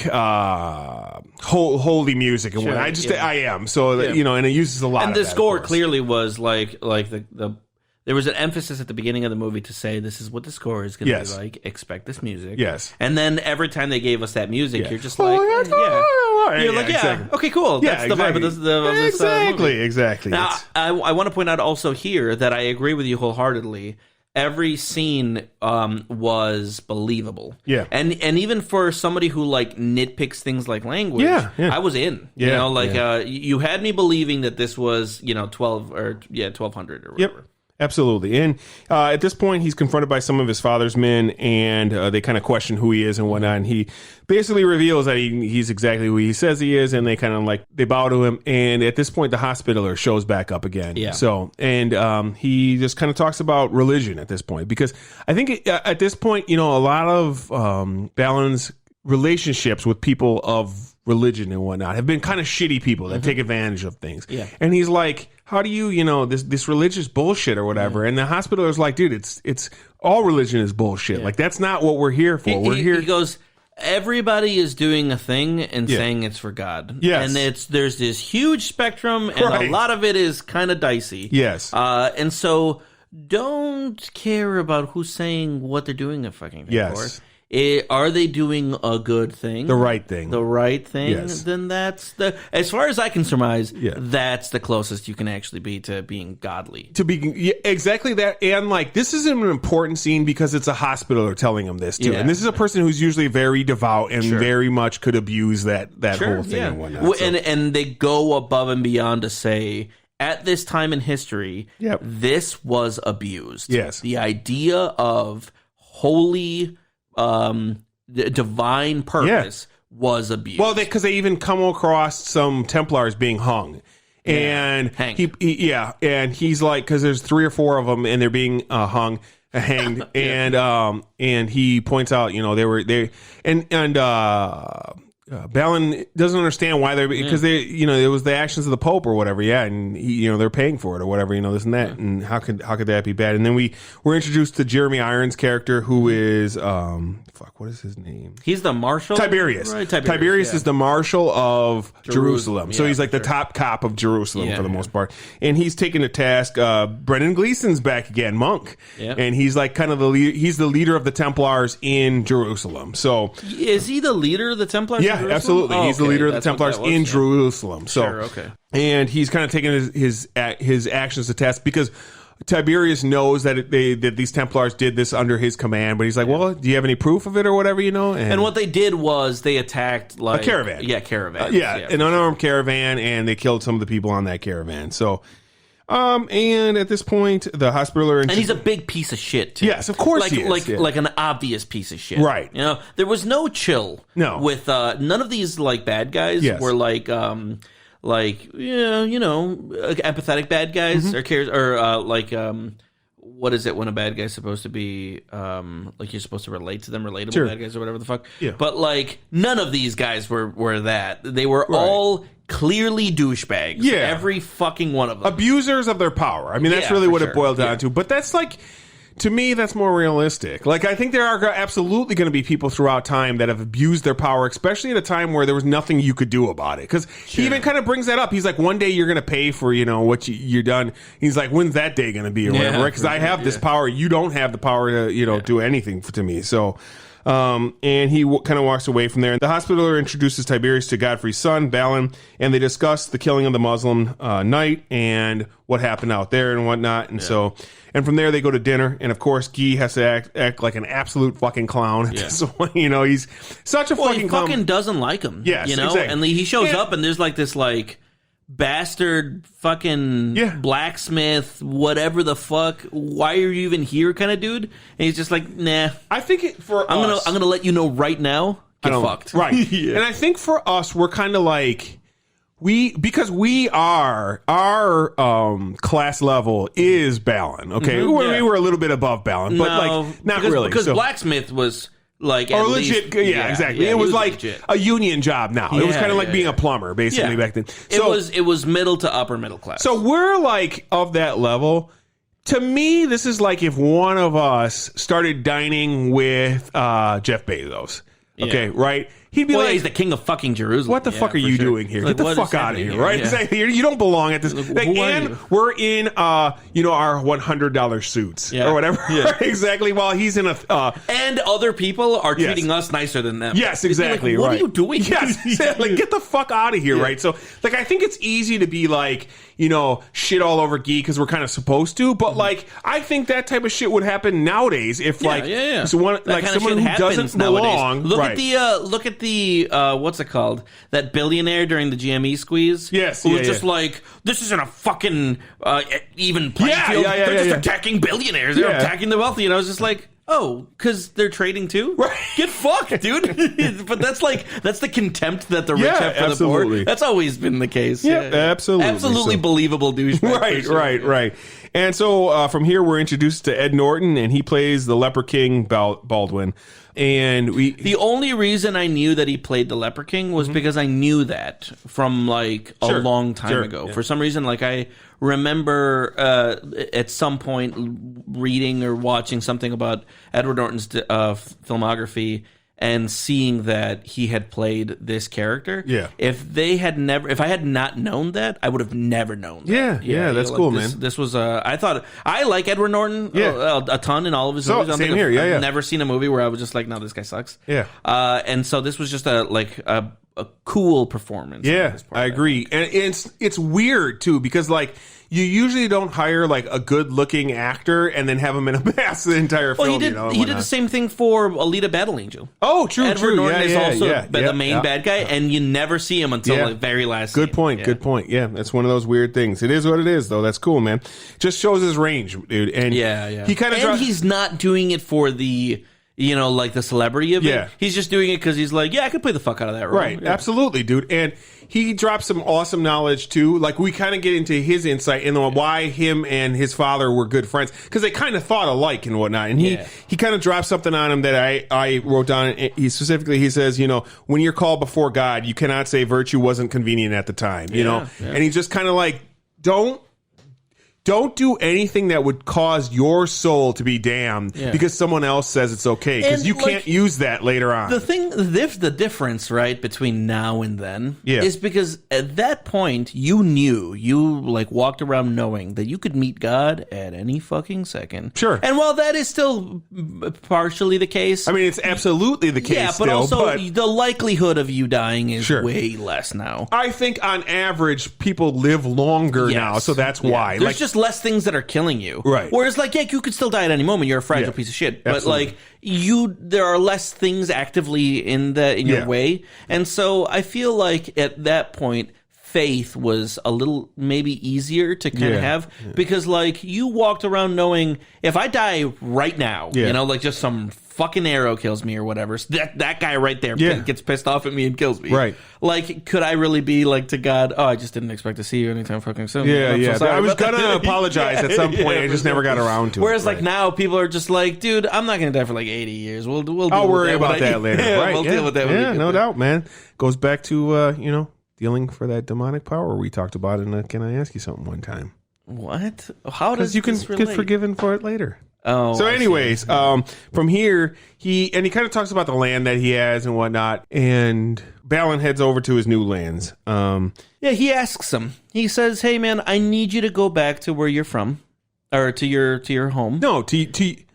holy music and whatnot. I am. So, and it uses a lot and of the that, score clearly was there was an emphasis at the beginning of the movie to say this is what the score is going to be like. Expect this music. Yes. And then every time they gave us that music, you're just like, You're like, exactly. Okay, cool. That's the vibe of this movie. Exactly. Now, I want to point out also here that I agree with you wholeheartedly. Every scene was believable. Yeah. And even for somebody who nitpicks things like language, I was in. Yeah. You had me believing that this was, 1200 or whatever. Yep. Absolutely. And at this point, he's confronted by some of his father's men, and they kind of question who he is and whatnot. And he basically reveals that he's exactly who he says he is, and they kind of like, they bow to him. And at this point, the hospitaller shows back up again. Yeah. So, and he just kind of talks about religion at this point, because I think at this point, you know, a lot of Balin's relationships with people of religion and whatnot have been kind of shitty people that take advantage of things. Yeah. And he's like, how do you, you know, this religious bullshit or whatever? And the hospital is like, dude, it's all religion is bullshit. Like, that's not what we're here for. We're here. He goes, everybody is doing a thing and saying it's for God. Yes. And there's this huge spectrum, and a lot of it is kind of dicey. Yes. And so don't care about who's saying what they're doing a fucking thing for. Are they doing a good thing? The right thing. The right thing? Yes. Then that's as far as I can surmise, that's the closest you can actually be to being godly. To be exactly that. And like, this is an important scene because it's a hospitaler telling him this too. Yeah. And this is a person who's usually very devout and very much could abuse that whole thing and whatnot. And they go above and beyond to say, at this time in history, this was abused. Yes. The idea of holy divine purpose was abused. Well, because they even come across some Templars being hung. And and he's like, because there's 3 or 4 of them and they're being hanged. And he points out, you know, Balin doesn't understand why they're, because they, you know, it was the actions of the Pope or whatever, and he, you know, they're paying for it or whatever, you know, this and that, and how could that be bad? And then we're introduced to Jeremy Irons' character, who is what is his name? He's the marshal. Tiberius. Right, Tiberius is the marshal of Jerusalem. So he's like the top cop of Jerusalem for the most part, and he's taken to task. Brendan Gleeson's back again, Monk, and he's like kind of he's the leader of the Templars in Jerusalem. So is he the leader of the Templars? Yeah, absolutely. He's the leader of the Templars in Jerusalem. So, and he's kind of taking his actions to task because Tiberius knows that these Templars did this under his command, but he's like, well, do you have any proof of it or whatever, you know? And what they did was they attacked like a caravan. Caravan. An unarmed caravan, and they killed some of the people on that caravan. So, and at this point, the hospitaler and he's a big piece of shit too. Yes, of course he is. Like an obvious piece of shit. Right. You know, there was no chill. No. With none of these like bad guys were like empathetic bad guys or cares or what is it when a bad guy's supposed to be like you're supposed to relate to them, relatable bad guys or whatever the fuck. Yeah. But like none of these guys were that. They were all clearly douchebags. Yeah. Every fucking one of them. Abusers of their power. I mean, that's really what it boiled down to. But that's like, to me, that's more realistic. Like, I think there are absolutely going to be people throughout time that have abused their power, especially at a time where there was nothing you could do about it. Because he even kind of brings that up. He's like, one day you're going to pay for, you know, what you're done. He's like, when's that day going to be or whatever? Because I have this power. You don't have the power to, you know, do anything to me. So... and he kind of walks away from there. The hospitaler introduces Tiberius to Godfrey's son, Balin, and they discuss the killing of the Muslim knight and what happened out there and whatnot. And so, and from there they go to dinner. And of course, Guy has to act like an absolute fucking clown at this point. You know, he's such a fucking clown. He fucking doesn't like him. Yes, you know, exactly. And he shows up and there's like this like bastard fucking blacksmith, whatever the fuck, why are you even here kind of dude? And he's just like, nah. I think I'm gonna let you know right now, get fucked. Right. And I think for us, we're kind of like, because our class level is Balin, okay? We were a little bit above Balin, but not really. Because blacksmith was like legit, exactly. It was like legit. A union job now. It was kind of like being a plumber, basically, back then. So, it was middle to upper middle class. So we're like of that level. To me, this is like if one of us started dining with Jeff Bezos. Okay, right? He'd be like, he's the king of fucking Jerusalem. What the fuck are you doing here? Get the fuck out of here, right? Exactly. You don't belong at this. And we're in, our $100 suits or whatever. Yeah. Exactly. While he's in a... and other people are treating us nicer than them. Yes, exactly. Like, what are you doing? Yes, exactly. Get the fuck out of here, right? So, like, I think it's easy to be like, shit all over Guy because we're kind of supposed to, but like, I think that type of shit would happen nowadays if someone who doesn't belong. Look at the what's it called? That billionaire during the GME squeeze. Yes, who was just like, this isn't a fucking even playing field. They're just attacking billionaires. They're attacking the wealthy. And I was just like, oh, because they're trading too? Right. Get fucked, dude. But that's the contempt that the rich have for the poor. That's always been the case. Yeah, absolutely. Absolutely believable douchebag. Right. And so from here, we're introduced to Ed Norton, and he plays the Leper King Baldwin. And the only reason I knew that he played the Leper King was because I knew that from like a long time ago. Yeah. For some reason, like I remember at some point reading or watching something about Edward Norton's filmography and seeing that he had played this character. Yeah. If I had not known that, I would have never known that. Yeah, that's cool, man. This was I thought I like Edward Norton a ton in all of his movies. Same here. I've never seen a movie where I was just like, no, this guy sucks. Yeah. And so this was just a cool performance. Yeah, I agree. And it's weird too, because like you usually don't hire like a good looking actor and then have him in a mask the entire film. Well, he did the same thing for Alita Battle Angel. Oh, true. Edward Norton is also the main bad guy, and you never see him until the very last Good point. Yeah, that's one of those weird things. It is what it is, though. That's cool, man. Just shows his range, dude. And he kind of he's not doing it for the like the celebrity of it. Yeah. He's just doing it because he's like, I could play the fuck out of that role. Right, yeah. Absolutely, dude. And he drops some awesome knowledge, too. Like, we kind of get into his insight into why him and his father were good friends. Because they kind of thought alike and whatnot. And he kind of drops something on him that I wrote down. He says, when you're called before God, you cannot say virtue wasn't convenient at the time, you know? Yeah. And he's just kind of like, don't do anything that would cause your soul to be damned because someone else says it's okay, because you can't use that later on. The difference, right, between now and then is because at that point you walked around knowing that you could meet God at any fucking second. Sure. And while that is still partially the case, I mean, it's absolutely the case. But also the likelihood of you dying is way less now. I think on average people live longer now, so that's why. There's just less things that are killing you. Right. Whereas, you could still die at any moment. You're a fragile piece of shit. But, absolutely. there are less things actively in your way. And so I feel like at that point, faith was a little maybe easier to kind of have because, you walked around knowing if I die right now, just some fucking arrow kills me or whatever, so that guy right there gets pissed off at me and kills me. Right. Could I really be to God, oh, I just didn't expect to see you anytime fucking soon. Yeah. So I was going to apologize at some point. I just never got around to it. Whereas now people are just like, dude, I'm not going to die for 80 years. We'll I'll worry about that later. Right. We'll deal with that. Yeah, no doubt, man. Goes back to, dealing for that demonic power we talked about in Can I Ask You Something one time. What? How does you can get forgiven for it later. Oh, so anyways, from here, he kind of talks about the land that he has and whatnot, and Balin heads over to his new lands. He asks him. He says, hey, man, I need you to go back to where you're from, or to your home. No,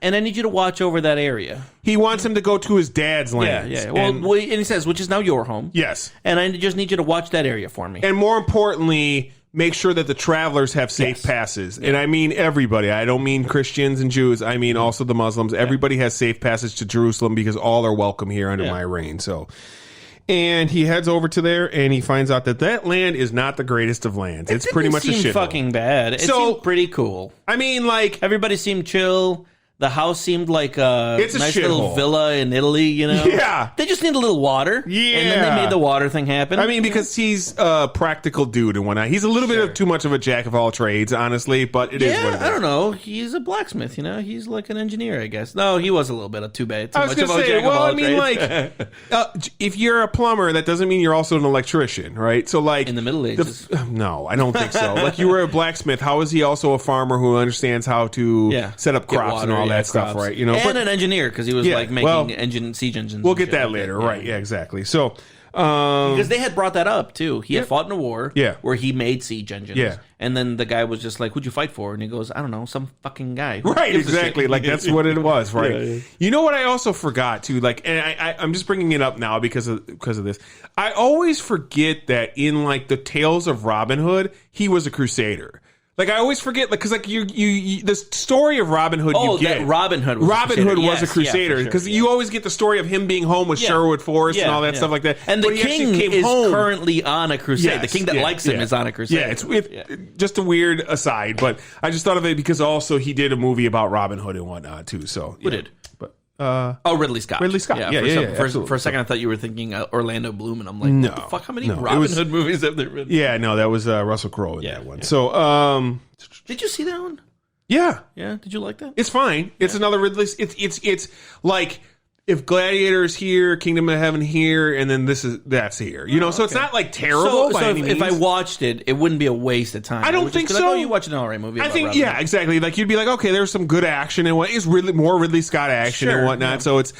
and I need you to watch over that area. He wants him to go to his dad's land. Yeah. And he says, which is now your home. Yes. And I just need you to watch that area for me. And more importantly, make sure that the travelers have safe passes. And I mean everybody. I don't mean Christians and Jews. I mean also the Muslims. Everybody has safe passage to Jerusalem because all are welcome here under my reign. So, and he heads over to there and he finds out that land is not the greatest of lands. It's pretty much a shithole. Fucking bad. It seemed pretty cool. I mean, everybody seemed chill. The house seemed like a nice little shithole. Villa in Italy, Yeah. They just need a little water. Yeah. And then they made the water thing happen. I mean, because he's a practical dude and whatnot. He's a little bit of too much of a jack of all trades, honestly, but it is what it is. I don't know. He's a blacksmith, He's like an engineer, I guess. No, he was a little bit of too much of a jack of all trades. If you're a plumber, that doesn't mean you're also an electrician, right? So, in the Middle Ages. No, I don't think so. You were a blacksmith. How is he also a farmer who understands how to set up crops and all that stuff, right? And an engineer, because he was making siege engines. We'll get that later, right? Yeah, exactly. So, because they had brought that up too. He had fought in a war where he made siege engines. Yeah. And then the guy was just like, who'd you fight for? And he goes, I don't know, some fucking guy. Right, exactly. That's what it was, right? Yeah. You know what I also forgot too? And I'm just bringing it up now because of this. I always forget that in the Tales of Robin Hood, he was a crusader. Like I always forget, like because like you the story of Robin Hood. Oh, you get that Robin Hood. Was a crusader because you always get the story of him being home with Sherwood Forest and all that stuff like that. And the king is currently on a crusade. Yes, the king that likes him is on a crusade. Yeah, it's just a weird aside, but I just thought of it because also he did a movie about Robin Hood and whatnot too. So who did? But Ridley Scott. Ridley Scott. For a second, I thought you were thinking Orlando Bloom, and I'm like, what the fuck? How many Robin Hood movies have there been? Yeah, no, that was Russell Crowe in that one. So, did you see that one? Yeah. Did you like that? It's fine. It's another Ridley. It's like if Gladiator's here, Kingdom of Heaven here, and then that's here. You know, so it's not like terrible. So if I watched it, it wouldn't be a waste of time. I don't think so. You watch an alright movie. I think exactly. Like you'd be like, okay, there's some good action and what is really more Ridley Scott action and whatnot. Yeah. So it's.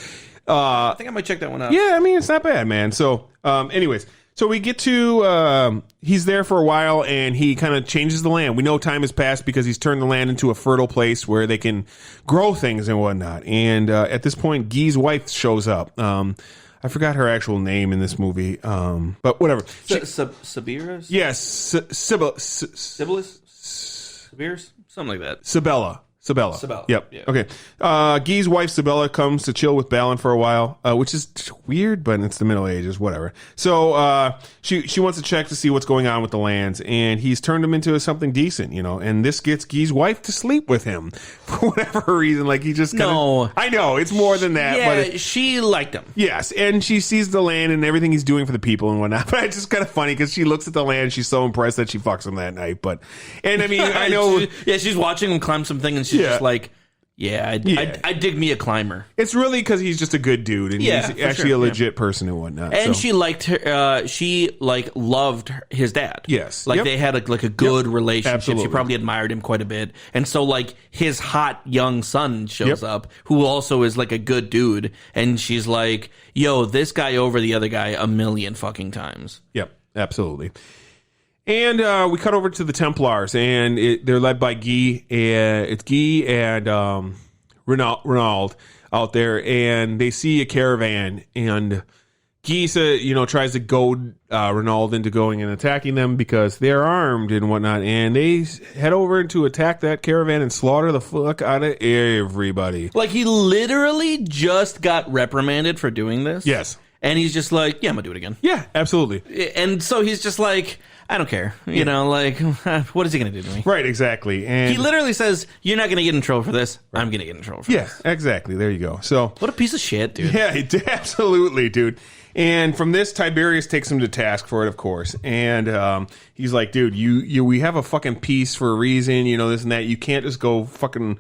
I think I might check that one out. Yeah, I mean it's not bad, man. So, anyways. So we get to, he's there for a while and he kind of changes the land. We know time has passed because he's turned the land into a fertile place where they can grow things and whatnot. And at this point, Guy's wife shows up. I forgot her actual name in this movie, but whatever. Sabiras? Yes, Sibyllus? Sabirs? Something like that. Sabella. Yep. Yeah. Okay. Guy's wife, Sabella, comes to chill with Balin for a while, which is weird, but it's the Middle Ages, whatever. So she wants to check to see what's going on with the lands, and he's turned them into something decent, you know, and this gets Guy's wife to sleep with him for whatever reason. Like, he just kind of... I know, it's more than that. Yeah, but she liked him. Yes, and she sees the land and everything he's doing for the people and whatnot, but it's just kind of funny because she looks at the land, she's so impressed that she fucks him that night, and I mean, I know... she's watching him climb something, and she's just like, I dig me a climber. It's really because he's just a good dude, and he's actually a legit person and whatnot. And she liked her. She loved his dad. Yes, they had a good relationship. Absolutely. She probably admired him quite a bit, and so his hot young son shows up, who also is like a good dude, and she's like, "Yo, this guy over the other guy a million fucking times." Yep, absolutely. And we cut over to the Templars, and they're led by Guy. It's Guy and Renaud out there, and they see a caravan. And Guy tries to goad Renaud into going and attacking them because they're armed and whatnot. And they head over to attack that caravan and slaughter the fuck out of everybody. Like, he literally just got reprimanded for doing this. Yes. And he's just like, I'm going to do it again. Yeah, absolutely. And so he's just like... I don't care. You know, what is he going to do to me? Right, exactly. And he literally says, you're not going to get in trouble for this. Right. I'm going to get in trouble for this. Yeah, exactly. There you go. So what a piece of shit, dude. Yeah, absolutely, dude. And from this, Tiberius takes him to task for it, of course. And he's like, dude, we have a fucking peace for a reason, this and that. You can't just go fucking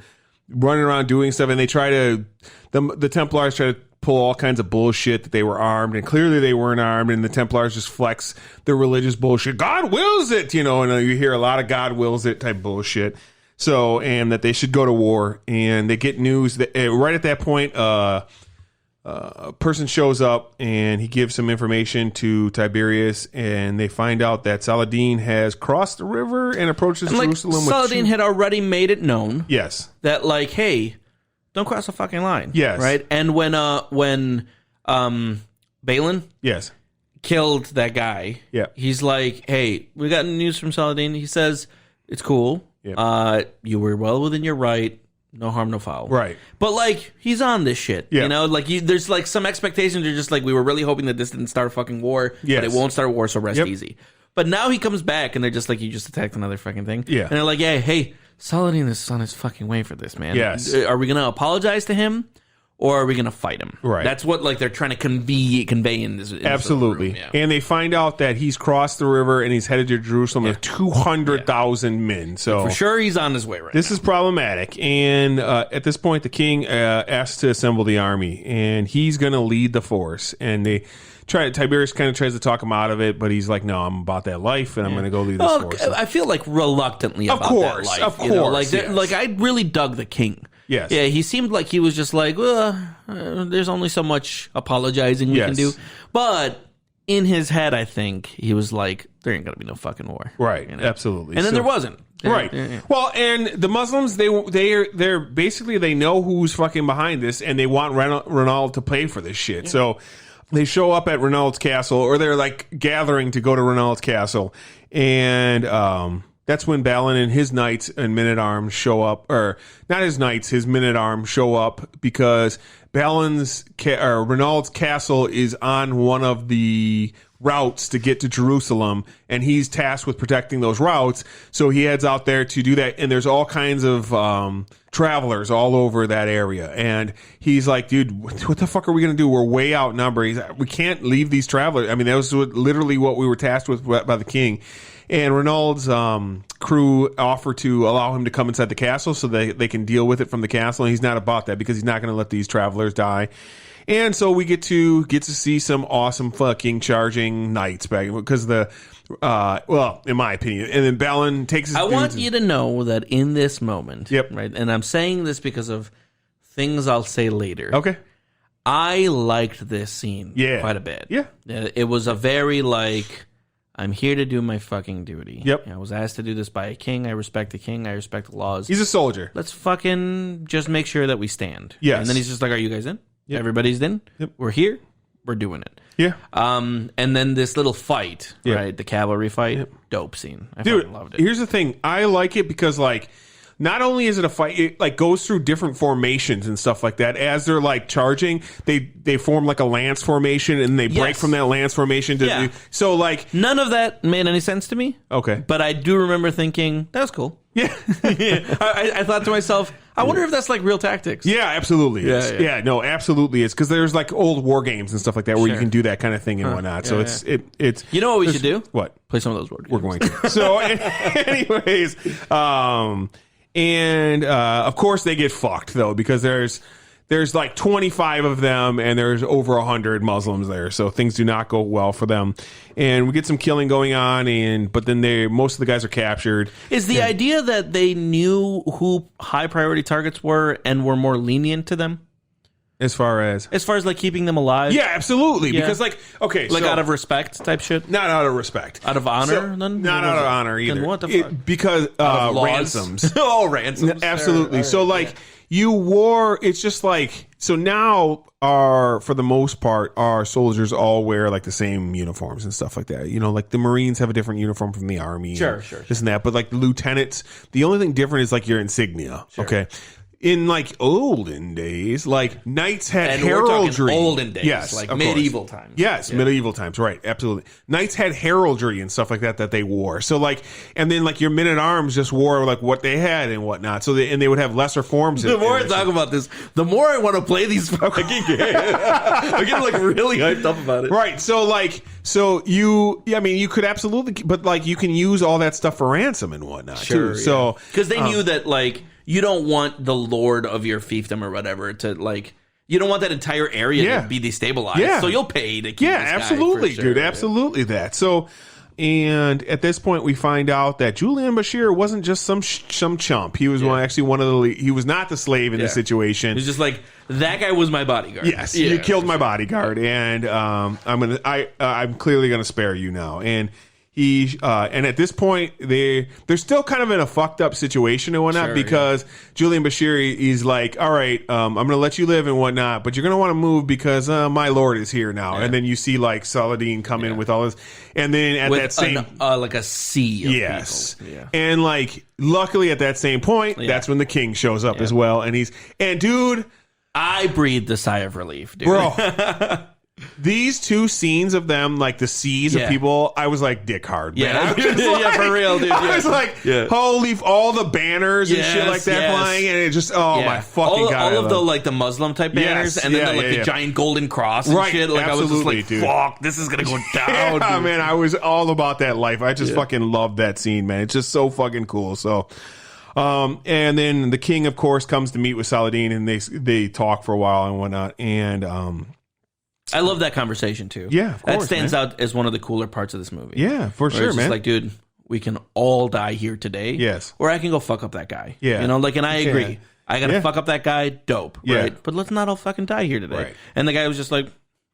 running around doing stuff. And they try to, the Templars try to pull all kinds of bullshit that they were armed, and clearly they weren't armed, and the Templars just flex their religious bullshit. God wills it, and you hear a lot of God wills it type bullshit. So, and that they should go to war, and they get news that right at that point, a person shows up, and he gives some information to Tiberius, and they find out that Saladin has crossed the river and approaches Jerusalem. Saladin had already made it known, yes, that hey, don't cross the fucking line. Yes. Right? And when Balin killed that guy, he's like, hey, we got news from Saladin. He says, it's cool. You were well within your right. No harm, no foul. Right. But, he's on this shit. Yeah. There's, some expectations are just, we were really hoping that this didn't start a fucking war. Yes. But it won't start a war, so rest easy. But now he comes back, and they're just like, you just attacked another fucking thing. Yeah. And they're like, hey, Saladin is on his fucking way for this, man. Yes. Are we going to apologize to him, or are we going to fight him? Right. That's what they're trying to convey in this. Absolutely. Yeah. And they find out that he's crossed the river and he's headed to Jerusalem with 200,000 men. So for sure he's on his way right This is problematic. And at this point, the king asks to assemble the army, and he's going to lead the force. And Tiberius kind of tries to talk him out of it, but he's like, no, I'm about that life, and I'm going to go lead this force. I feel reluctantly about that life. Of course. I really dug the king. Yes. Yeah, he seemed like he was just there's only so much apologizing we can do. But in his head, I think he was like, there ain't going to be no fucking war. Right, absolutely. And then there wasn't. Right. Yeah. Well, and the Muslims, they're basically, they know who's fucking behind this, and they want Renaud to pay for this shit. Yeah. So they show up at Renaud's castle, or they're gathering to go to Renaud's castle, and That's when Balin and his knights and men-at-arms show up, or not his knights, his men-at-arms show up because Renaald's castle is on one of the routes to get to Jerusalem, and he's tasked with protecting those routes. So he heads out there to do that, and there's all kinds of travelers all over that area. And he's like, dude, what the fuck are we going to do? We're way outnumbered. He's like, we can't leave these travelers. I mean, that was literally what we were tasked with by the king. And Renaald's crew offer to allow him to come inside the castle so they can deal with it from the castle. And he's not about that because he's not going to let these travelers die. And so we get to see some awesome fucking charging knights back because well, in my opinion. And then Balin takes his I want you to know that in this moment, Yep. right, and I'm saying this because of things I'll say later. Okay. I liked this scene quite a bit. Yeah. It was a very I'm here to do my fucking duty. Yep. I was asked to do this by a king. I respect the king. I respect the laws. He's a soldier. Let's fucking just make sure that we stand. Yes. And then he's just like, are you guys in? Yep. Everybody's in? Yep. We're here. We're doing it. Yeah. And then this little fight, Yep. right? The cavalry fight. Dope scene. I Dude, fucking loved it. here's the thing. I like it because, not only is it a fight, it goes through different formations and stuff like that. As they're charging, they form a lance formation and they break from that lance formation. So none of that made any sense to me. Okay. But I do remember thinking, that was cool. Yeah. I thought to myself, I wonder if that's real tactics. Yeah, absolutely. Yeah. No, absolutely. It's because there's old war games and stuff like that where you can do that kind of thing and whatnot. So it's You know what we should do? What? Play some of those board games. We're going to. So, anyways, and of course they get fucked though because there's 25 of them and there's over 100 Muslims there, so things do not go well for them. And we get some killing going on, but then most of the guys are captured. Is the idea that they knew who high priority targets were and were more lenient to them? As far as keeping them alive? Yeah, absolutely. Yeah. Because out of respect type shit? Not out of respect. Out of honor, then? Not out of honor either. Then what the fuck? Because ransoms. Oh, ransoms. Absolutely. So you wore, it's just so now for the most part, our soldiers all wear the same uniforms and stuff like that. You know, the Marines have a different uniform from the Army. Sure. This and that. But the lieutenants, the only thing different is your insignia. Sure. Okay. In olden days, knights had heraldry. Olden days, yes, medieval times. Yes, medieval times, right? Absolutely. Knights had heraldry and stuff like that they wore. So and then your men at arms just wore what they had and whatnot. So they would have lesser forms. The more I talk about this, the more I want to play these fucking games. I'm getting really hyped up about it. Right. So you could absolutely, but you can use all that stuff for ransom and whatnot too. So because they knew that you don't want the lord of your fiefdom or whatever to you don't want that entire area to be destabilized. Yeah. So you'll pay to keep this guy, absolutely, for sure. dude. Absolutely that. So, and at this point we find out that Julian Bashir wasn't just some chump. He was actually one of the, he was not the slave in this situation. He's just that guy was my bodyguard. Yes. You killed my bodyguard. And, I'm clearly going to spare you now. And and at this point, they're still kind of in a fucked up situation and whatnot because Julian Bashir is all right, I'm going to let you live and whatnot, but you're going to want to move because my lord is here now. And then you see Saladin come in with all this, and then at that same a sea of people. Yeah. And luckily at that same point, that's when the king shows up as well, and dude, I breathed a sigh of relief, dude. Bro. These two scenes of them, the seas of people, I was dick hard, man. Yeah, for real, dude. I was holy, all the banners and shit like that flying, and it just, my fucking god. All of the Muslim type banners, and then the giant golden cross and shit. I was just dude. fuck, this is gonna go down. Yeah, man, I was all about that life. I just fucking loved that scene, man. It's just so fucking cool. So, and then the king, of course, comes to meet with Saladin, and they talk for a while and whatnot, and I love that conversation too. Yeah, of course, that stands out as one of the cooler parts of this movie. Yeah, for sure, it's man. Just dude, we can all die here today. Yes, or I can go fuck up that guy. Yeah, and I agree. I gotta fuck up that guy. Dope. Right, but let's not all fucking die here today. Right. And the guy was just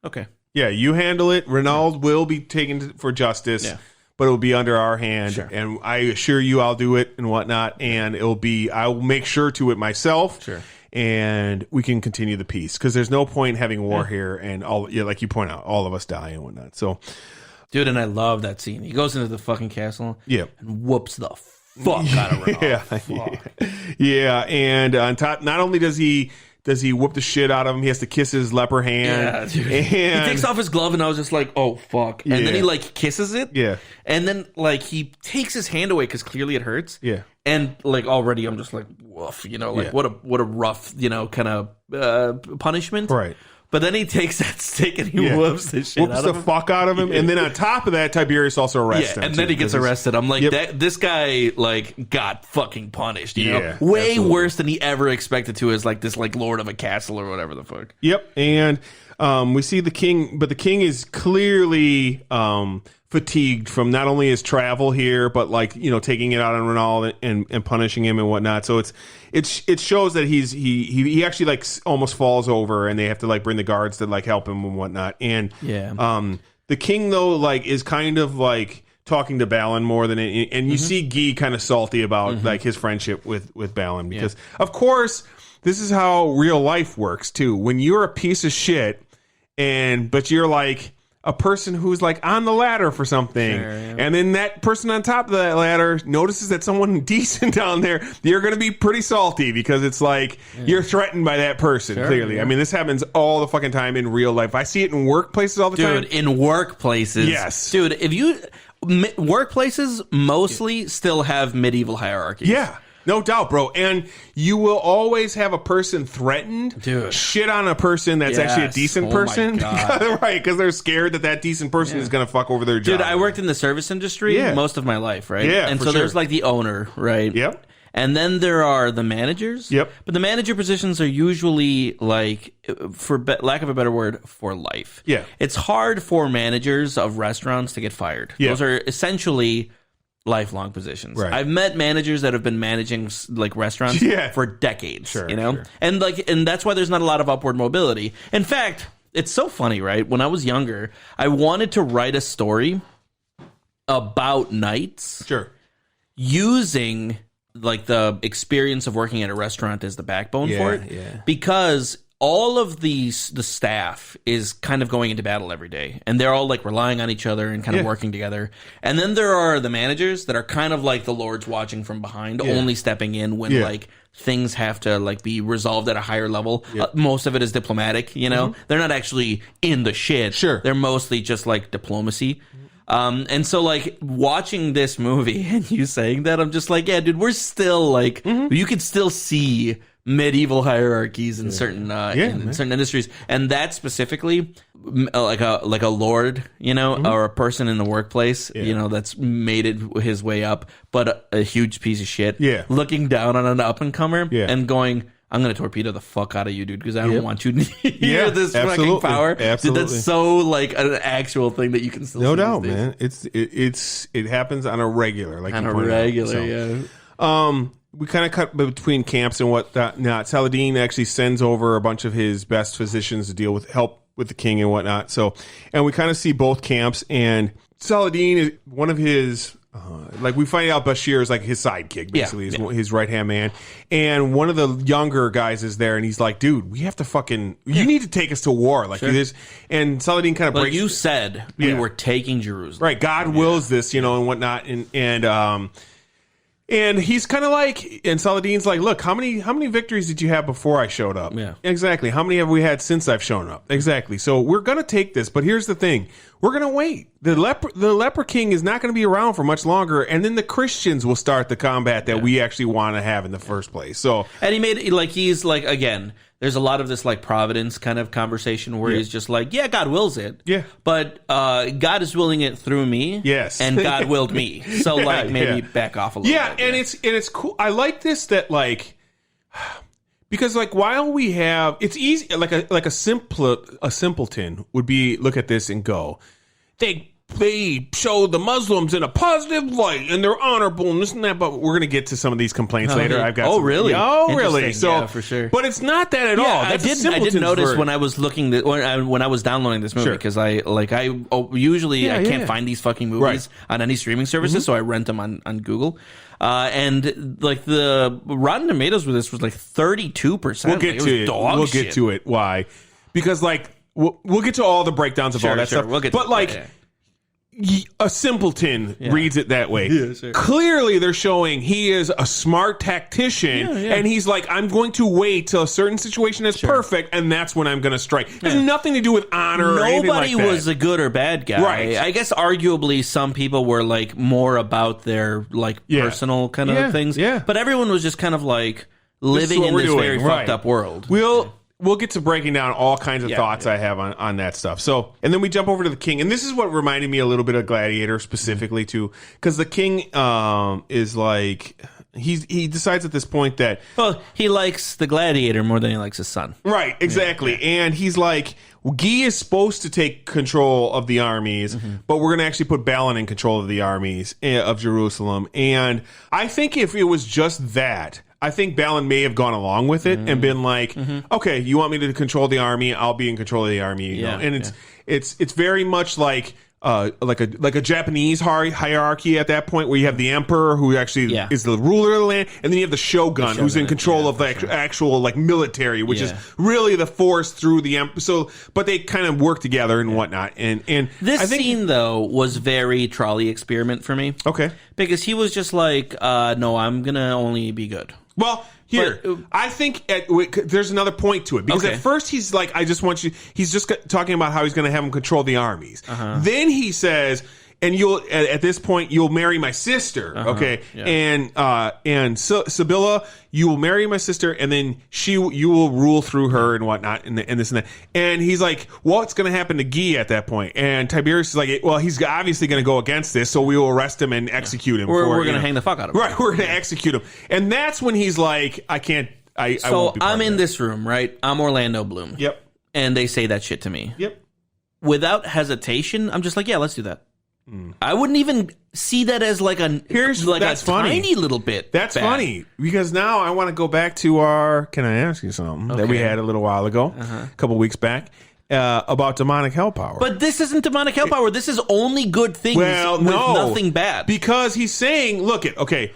okay. Yeah, you handle it. Renaald will be taken for justice. Yeah. But it will be under our hand, and I assure you, I'll do it and whatnot. And I will make sure to it myself. Sure. And we can continue the peace because there's no point in having war here, and like you point out, all of us die and whatnot. So, dude, and I love that scene. He goes into the fucking castle, and whoops the fuck out of Ralph. Yeah. And on top, not only does he whoop the shit out of him, he has to kiss his leper hand. Yeah, dude. And he takes off his glove, and I was just like, oh, fuck. And then he, like, kisses it. Yeah. And then, like, he takes his hand away because clearly it hurts. Yeah. And, like, already I'm just like, woof, you know, like, what a rough, you know, kind of punishment. Right. But then he takes that stick and he whoops the shit out of him. Whoops the fuck out of him. And then on top of that, Tiberius also arrests him. And then he gets arrested. I'm like, this guy, like, got fucking punished, you know? Way absolutely. worse than he ever expected to as, like, this, like, lord of a castle or whatever the fuck. Yep. And we see the king, but the king is clearly fatigued from not only his travel here, but, like, you know, taking it out on Ronald and punishing him and whatnot. So it shows that he actually, like, almost falls over, and they have to, like, bring the guards to, like, help him and whatnot. And the king, though, like, is kind of, like, talking to Balin more than any, and you see Guy kind of salty about like his friendship with Balin, because of course this is how real life works too. When you're a piece of shit but you're like a person who's like on the ladder for something, and then that person on top of that ladder notices that someone decent down there, you're going to be pretty salty because it's like you're threatened by that person. Clearly, I mean, this happens all the fucking time in real life. I see it in workplaces all the time. Dude, in workplaces, yes, dude. If you workplaces mostly still have medieval hierarchies. Yeah. No doubt, bro. And you will always have a person threatened, shit on a person that's actually a decent person. Right, because they're scared that decent person is going to fuck over their job. Dude, I worked in the service industry most of my life, right? Yeah, and so there's like the owner, right? Yep. And then there are the managers. Yep. But the manager positions are usually, like, for lack of a better word, for life. Yeah. It's hard for managers of restaurants to get fired. Yeah. Those are essentially lifelong positions. Right. I've met managers that have been managing, like, restaurants for decades. You know? And that's why there's not a lot of upward mobility. In fact, it's so funny, right? When I was younger, I wanted to write a story about knights. Using, like, the experience of working at a restaurant as the backbone for it, because all of the staff is kind of going into battle every day, and they're all, like, relying on each other and kind of working together. And then there are the managers that are kind of like the lords watching from behind, only stepping in when like things have to, like, be resolved at a higher level. Most of it is diplomatic, you know. They're not actually in the shit. They're mostly just, like, diplomacy. And so, like, watching this movie and you saying that, I'm just like, yeah, dude, we're still, like, you can still see medieval hierarchies in certain in certain industries, and that specifically, like a lord, you know, or a person in the workplace, you know, that's made it his way up, but a huge piece of shit, looking down on an up and comer and going, I'm going to torpedo the fuck out of you, dude, because I don't want you to hear this fucking power. Dude, that's so, like, an actual thing that you can still see. No doubt, man. It happens on a regular, like, on a regular, we kind of cut between camps and whatnot. Saladin actually sends over a bunch of his best physicians to help with the king and whatnot. So, and we kind of see both camps, and Saladin is one of his, like, we find out Bashir is like his sidekick, basically, his right-hand man. And one of the younger guys is there, and he's like, dude, we have to fucking, you need to take us to war. Like, this. And Saladin kind of breaks. Like you said, we were taking Jerusalem. Right. God wills this, you know, and whatnot. And he's kind of like, and Saladin's like, look, how many victories did you have before I showed up? Yeah. Exactly. How many have we had since I've shown up? Exactly. So we're going to take this, but here's the thing. We're going to wait. The leper king is not going to be around for much longer, and then the Christians will start the combat that we actually want to have in the first place. So, and he's like, again, there's a lot of this, like, providence kind of conversation where he's just like, yeah, God wills it. Yeah. But God is willing it through me. Yes. And God willed me. So, like, maybe back off a little bit. And it's cool. I like this that, like, because, like, while we have, it's easy, like a simpleton would be look at this and go, they show the Muslims in a positive light and they're honorable and this and that, but we're going to get to some of these complaints later. I've got really? Oh, really? So, yeah, for sure. But it's not that at all. I did notice when I was looking when I was downloading this movie, because I can't find these fucking movies on any streaming services, so I rent them on Google. And, like, the Rotten Tomatoes with this was like 32%. We'll get to it. We'll get to it. Why? Because, like, we'll get to all the breakdowns of all that stuff. We'll get but, like, a simpleton reads it that way. Yeah, sure. Clearly, they're showing he is a smart tactician, and he's like, I'm going to wait till a certain situation is perfect, and that's when I'm going to strike. It has nothing to do with honor or anything like that. Nobody was a good or bad guy. Right. I guess arguably some people were like more about their like personal kind of things. Yeah. But everyone was just kind of like living in this very fucked up world. We'll get to breaking down all kinds of thoughts I have on that stuff. So, and then we jump over to the king, and this is what reminded me a little bit of Gladiator specifically too, because the king is like he decides at this point that he likes the gladiator more than he likes his son. Right, exactly, and he's like, Guy is supposed to take control of the armies, but we're going to actually put Balin in control of the armies of Jerusalem, and I think if it was just that, I think Balin may have gone along with it and been like, okay, you want me to control the army? I'll be in control of the army. You know? And it's very much like a Japanese hierarchy at that point, where you have the emperor who actually is the ruler of the land, and then you have the shogun who's in control of the actual like military, which is really the force through the emperor. So, but they kind of work together and whatnot. And this scene though was very trolley experiment for me. Okay, because he was just like, no, I'm gonna only be good. Well, here, I think there's another point to it. Because at first he's like, I just want you... He's just talking about how he's going to have him control the armies. Then he says... And you'll at this point you'll marry my sister, okay? And Sibylla, you will marry my sister, and then you will rule through her and whatnot, and this and that. And he's like, what's going to happen to Guy at that point? And Tiberius is like, well, he's obviously going to go against this, so we will arrest him and execute him. We're going to hang the fuck out of him. Right, we're going to execute him. And that's when he's like, I can't. I'm in this room, right? I'm Orlando Bloom. Yep. And they say that shit to me. Yep. Without hesitation, I'm just like, yeah, let's do that. I wouldn't even see that as like a tiny little bit. That's bad. Funny, because now I want to go back to our. Can I ask you something that we had a little while ago, a couple weeks back, about demonic hell power? But this isn't demonic hell power. This is only good things with nothing bad. Because he's saying, look,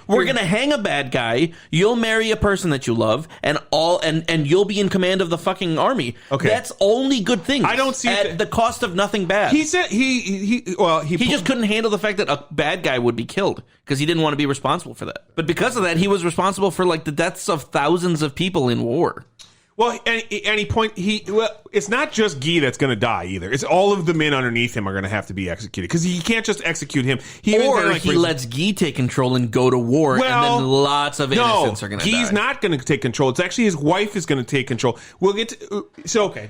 we're gonna hang a bad guy. You'll marry a person that you love, and you'll be in command of the fucking army. Okay, that's only good things. I don't see at the cost of nothing bad. He said he just couldn't handle the fact that a bad guy would be killed because he didn't want to be responsible for that. But because of that, he was responsible for like the deaths of thousands of people in war. Well, it's not just Guy that's going to die either. It's all of the men underneath him are going to have to be executed, because he can't just execute him. He lets Guy take control and go to war, and then lots of innocents are going to die. He's not going to take control. It's actually his wife is going to take control. We'll get to,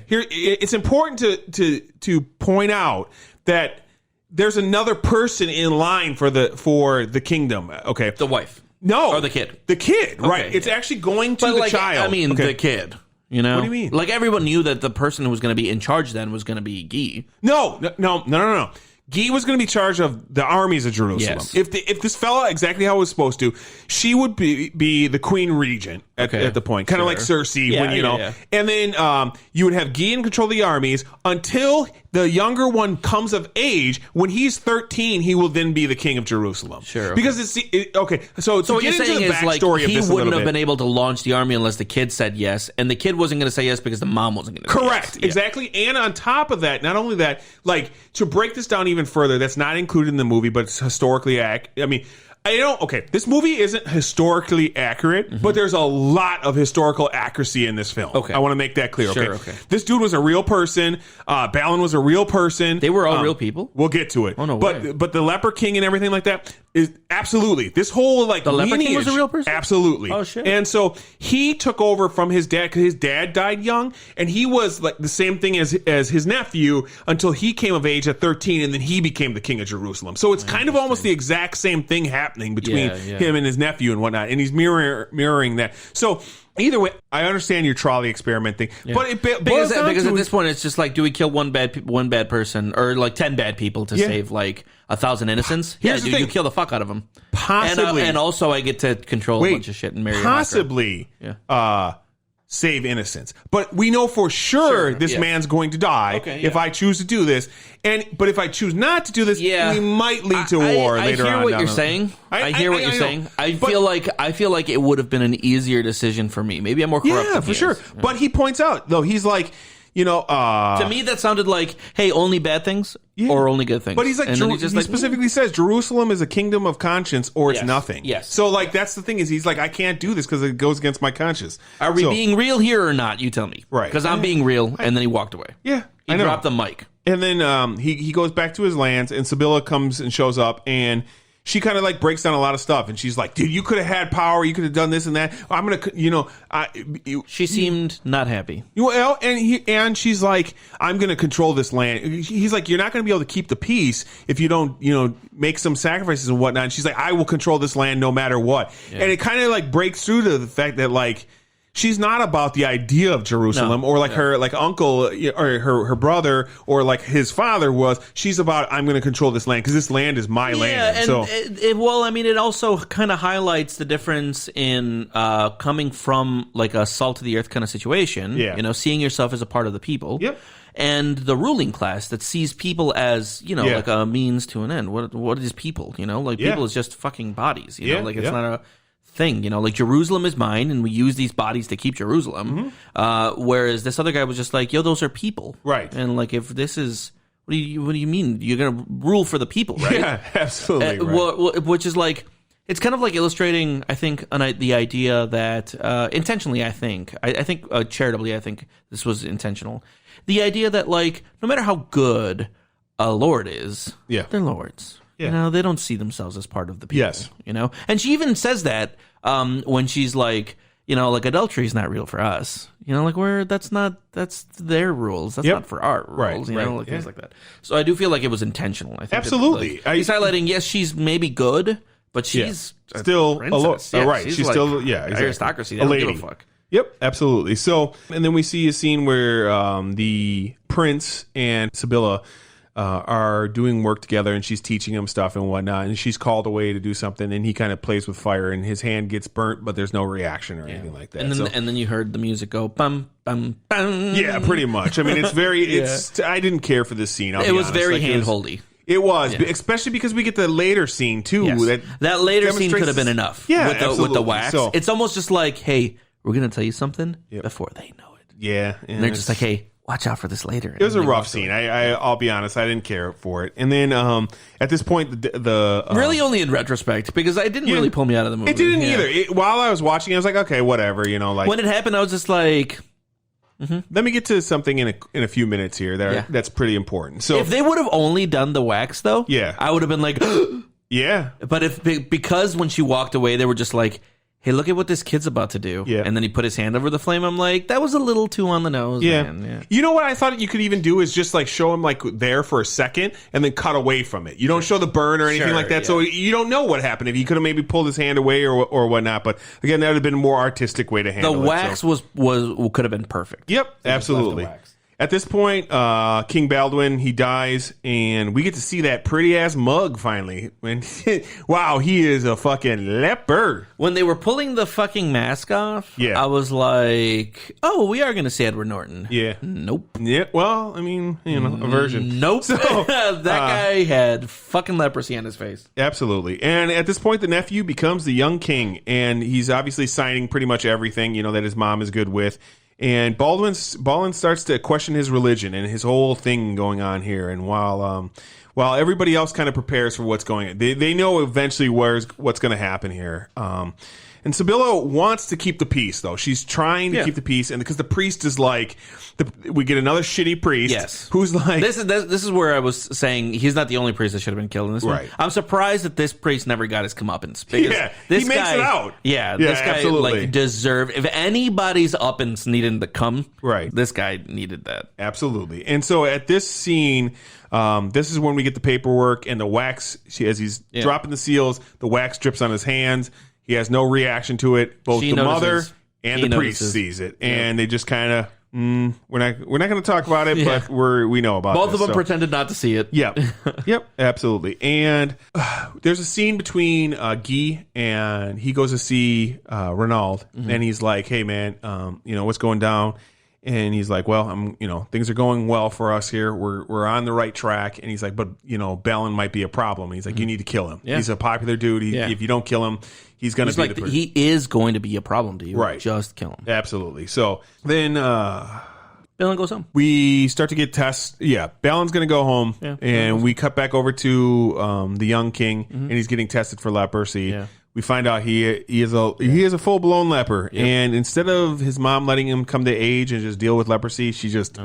here. It's important to point out that there's another person in line for the kingdom. Okay, the wife. No, or the kid. The kid, right? It's actually going to the child. I mean, the kid. You know? What do you mean? Like, everyone knew that the person who was going to be in charge then was going to be Guy. No. Guy was going to be charged of the armies of Jerusalem. Yes. If this fella exactly how it was supposed to, she would be the queen regent at the point, kind of like Cersei, And then you would have Guy in control of the armies until the younger one comes of age. When he's 13, he will then be the king of Jerusalem. Sure. Because So what you're saying is, like, he wouldn't have been able to launch the army unless the kid said yes, and the kid wasn't going to say yes because the mom wasn't going to say yes. Correct. Exactly. And on top of that, not only that, like, to break this down even further, that's not included in the movie, but it's historically this movie isn't historically accurate, but there's a lot of historical accuracy in this film. Okay. I want to make that clear. Sure, okay. This dude was a real person. Balin was a real person. They were all real people? We'll get to it. Oh, no way. But the Leper King and everything like that is absolutely. This whole, like, the Leper King was a real person? Absolutely. Oh, shit. And so he took over from his dad, because his dad died young, and he was like the same thing as his nephew until he came of age at 13, and then he became the king of Jerusalem. So it's kind of almost the exact same thing happening between him and his nephew and whatnot, and he's mirroring that. So either way, I understand your trolley experiment thing, but because at this point it's just like, do we kill one bad person or like 10 bad people to save like 1,000 innocents? You kill the fuck out of them. Possibly, and also I get to control a bunch of shit and marry possibly. Save innocents, but we know for sure this man's going to die if I choose to do this. But if I choose not to do this, we might lead to war later on. I hear what you're saying. I hear what you're saying. I feel like it would have been an easier decision for me. Maybe I'm more corrupt. Yeah, for sure. But he points out though, he's like, To me, that sounded like, hey, only bad things or only good things. But he's like, and he specifically says Jerusalem is a kingdom of conscience or it's nothing. Yes. So like that's the thing is he's like, I can't do this because it goes against my conscience. Are we being real here or not? You tell me. Right. Because I'm being real, and then he walked away. Yeah. He dropped the mic. And then he goes back to his lands, and Sibylla comes and shows up, and she kind of like breaks down a lot of stuff, and she's like, dude, you could have had power, you could have done this and that. I'm gonna, she seemed not happy. Well, and she's like, I'm gonna control this land. He's like, you're not gonna be able to keep the peace if you don't, make some sacrifices and whatnot. And she's like, I will control this land no matter what. Yeah. And it kind of like breaks through to the fact that like, she's not about the idea of Jerusalem or like her like uncle or her brother or like his father was. She's about, I'm going to control this land because this land is my land. And so it also kind of highlights the difference in coming from like a salt to the earth kind of situation. Yeah. Seeing yourself as a part of the people. Yep. And the ruling class that sees people as, like a means to an end. What is people? People is just fucking bodies. It's not a thing, like Jerusalem is mine, and we use these bodies to keep Jerusalem. Whereas this other guy was just like, yo, those are people, right? And like, if this is, what do you mean? You're gonna rule for the people, right? Yeah, absolutely. Right. Which is like, it's kind of like illustrating, I think, the idea that intentionally, I think charitably, I think this was intentional. The idea that like, no matter how good a lord is, they're lords. Yeah. They don't see themselves as part of the people. Yes. And she even says that when she's like, like adultery is not real for us. That's their rules. That's not for our rules. Things like that. So I do feel like it was intentional. I think absolutely. He's highlighting, yes, she's maybe good, but she's still a lord. Right. She's like still exactly. Aristocracy. They a don't lady. give a fuck. Yep, absolutely. So, and then we see a scene where the prince and Sibylla are doing work together, and she's teaching him stuff and whatnot, and she's called away to do something, and he kind of plays with fire, and his hand gets burnt, but there's no reaction or anything like that. And then you heard the music go bum bum bum. Yeah, pretty much. I mean, it's very. I didn't care for this scene. It was very handholdy. It was, especially because we get the later scene too. Yes. That later scene could have been enough. Yeah, with the wax. So, it's almost just like, hey, we're gonna tell you something before they know it. Yeah, and they're just like, hey, watch out for this later. It was a rough scene. I'll be honest. I didn't care for it. And then at this point, the really only in retrospect, because it didn't really pull me out of the movie. It didn't either. While I was watching, I was like, okay, whatever. Like when it happened, I was just like, let me get to something in a few minutes here. That's pretty important. So if they would have only done the wax, though, I would have been like, yeah. But because when she walked away, they were just like, hey, look at what this kid's about to do. Yeah. And then he put his hand over the flame. I'm like, that was a little too on the nose. Yeah. Man. Yeah. You know what I thought you could even do is just like show him like there for a second and then cut away from it. You don't show the burn or anything like that. Yeah. So you don't know what happened. If he could have maybe pulled his hand away or whatnot. But again, that would have been a more artistic way to handle it. The wax could have been perfect. Yep, absolutely. At this point, King Baldwin, he dies, and we get to see that pretty-ass mug finally. Wow, he is a fucking leper. When they were pulling the fucking mask off, I was like, oh, we are going to see Edward Norton. Yeah. Nope. Yeah, well, I mean, a version. Nope. So, that guy had fucking leprosy on his face. Absolutely. And at this point, the nephew becomes the young king, and he's obviously signing pretty much everything, that his mom is good with. And Baldwin starts to question his religion and his whole thing going on here. And while everybody else kind of prepares for what's going on, they know eventually what's going to happen here. And Sibylla wants to keep the peace, though. She's trying to keep the peace, and because the priest is like, we get another shitty priest who's like... This is where I was saying he's not the only priest that should have been killed in this one. I'm surprised that this priest never got his comeuppance. Yeah, he makes it out. Yeah, this guy absolutely. deserved... If anybody's uppance needed to come, this guy needed that. Absolutely. And so at this scene... this is when we get the paperwork and the wax. As he's dropping the seals, the wax drips on his hands. He has no reaction to it. Both the mother and the priest sees it, and they just kind of we're not going to talk about it, but we know about it. Both of them pretended not to see it. Yep, absolutely. And there's a scene between Guy and he goes to see Renaud, and he's like, "Hey, man, what's going down?" And he's like, well, things are going well for us here. We're on the right track. And he's like, but, Balin might be a problem. And he's like, you need to kill him. Yeah. He's a popular dude. If you don't kill him, he's going to be the person. He is going to be a problem to you. Right. Just kill him. Absolutely. So then... Balin goes home. We start to get tests. Yeah, Balin's going to go home, and we cut back over to the young king, and he's getting tested for leprosy. Yeah. We find out he is a full blown leper, and instead of his mom letting him come to age and just deal with leprosy, she just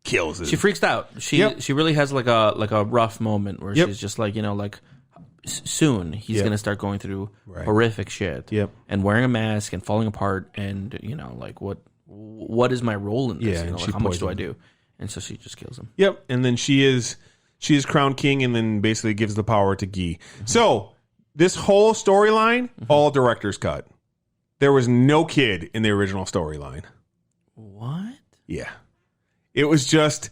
kills it. She freaks out. She really has like a rough moment where she's just like, soon he's going to start going through horrific shit. Yep. And wearing a mask and falling apart, and like what is my role in this? Yeah, Like, how much do I do? And so she just kills him. Yep. And then she is crowned king, and then basically gives the power to Guy. So this whole storyline, all director's cut. There was no kid in the original storyline. What? Yeah. It was just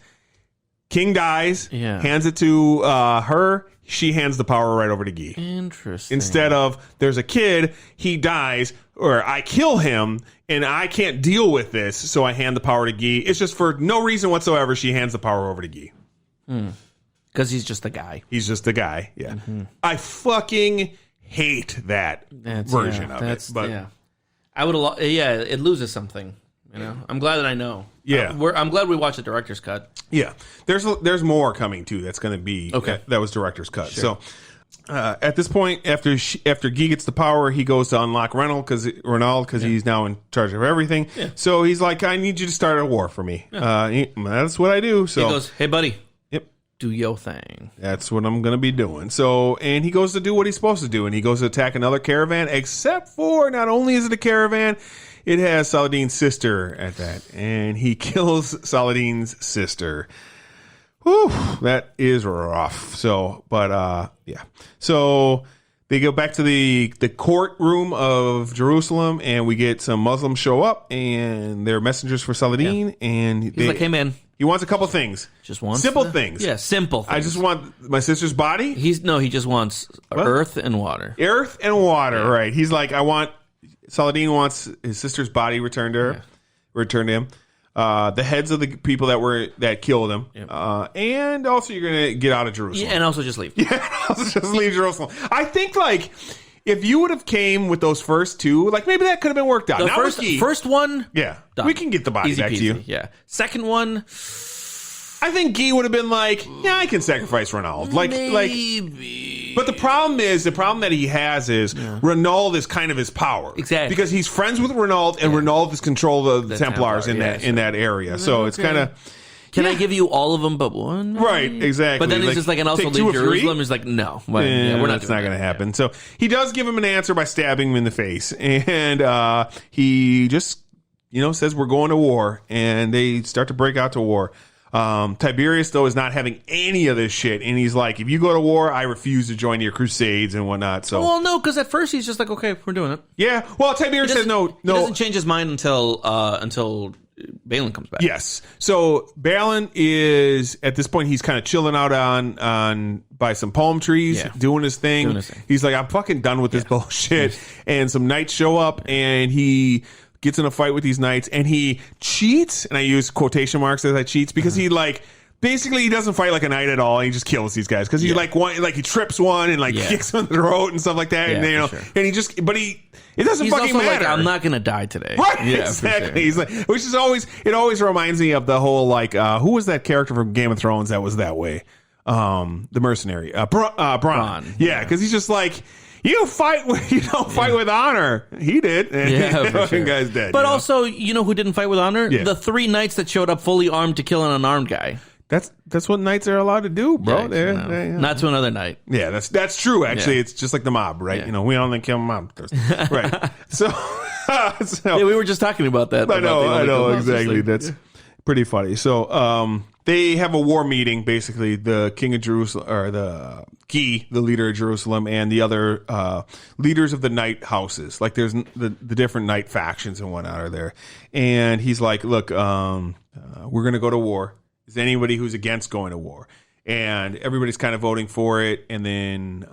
king dies, hands it to her. She hands the power right over to Guy. Interesting. Instead of there's a kid, he dies, or I kill him, and I can't deal with this, so I hand the power to Guy. It's just for no reason whatsoever. She hands the power over to Guy. Because he's just the guy. He's just the guy. Yeah. I fucking hate that version of it. But I would. It loses something. I'm glad that I know. Yeah. I'm glad we watched the director's cut. Yeah, there's more coming too. That's going to be that was director's cut. Sure. So at this point, after Guy gets the power, he goes to unlock Renaud because he's now in charge of everything. Yeah. So he's like, I need you to start a war for me. Yeah. That's what I do. So he goes, hey buddy, yep, do your thing. That's what I'm going to be doing. So, and he goes to do what he's supposed to do, and he goes to attack another caravan. Except for not only is it a caravan, it has Saladin's sister at that, and he kills Saladin's sister. Whew, that is rough. So, but yeah. So they go back to the courtroom of Jerusalem, and we get some Muslims show up, and they're messengers for Saladin, and he's like, "Hey man, he wants a couple things. Just wants simple things. Yeah, simple things. I just want my sister's body. He just wants earth and water. Earth and water, right? He's like, Saladin wants his sister's body returned to him. The heads of the people that killed him, and also you're gonna get out of Jerusalem, and also just leave. Yeah, also just leave Jerusalem. I think if you would have came with those first two, maybe that could have been worked out. The first one, done. We can get the body easy back peasy, to you. Yeah. Second one, I think Guy would have been like, yeah, I can sacrifice Renaud. Maybe. But the problem that he has is Renaud is kind of his power. Exactly. Because he's friends with Renaud, and Renaud is control of the Templars in that area. So it's kind of... Can I give you all of them but one? Right, exactly. But then he's just like, and also leave Jerusalem. He's like, no. We're not It's not going to happen. So he does give him an answer by stabbing him in the face. And he just, says we're going to war. And they start to break out to war. Tiberius, though, is not having any of this shit, and he's like, if you go to war, I refuse to join your crusades and whatnot. So, well, no, because at first he's just like, okay, we're doing it. Yeah, well, Tiberius says no. He doesn't change his mind until Balin comes back. Yes, so Balin is at this point he's kind of chilling out on by some palm trees, doing his thing. He's like, I'm fucking done with this bullshit. And some knights show up, and he gets in a fight with these knights, and he cheats, and I use quotation marks as I cheats, because he basically he doesn't fight like a knight at all. He just kills these guys because he he trips one and kicks them in the throat and stuff like that. And and he just, but it doesn't he's fucking also matter. Like, I'm not gonna die today. Right? Yeah, exactly. Sure. He's like, which is always reminds me of the whole who was that character from Game of Thrones that was that way? The mercenary, Bronn. Yeah, because he's just like, you don't fight with honor. He did. And for sure. Guy's dead. But also, who didn't fight with honor? Yeah. The 3 knights that showed up fully armed to kill an unarmed guy. That's what knights are allowed to do, bro. Not to another knight. Yeah, that's true. Actually, it's just like the mob, right? Yeah. We only kill mobsters, right? So we were just talking about that. I know exactly. That's pretty funny. So they have a war meeting. Basically, the king of Jerusalem, or the Guy, the leader of Jerusalem, and the other leaders of the knight houses. Like there's the different knight factions and whatnot are there. And he's like, look, we're going to go to war. Is anybody who's against going to war? And everybody's kind of voting for it. And then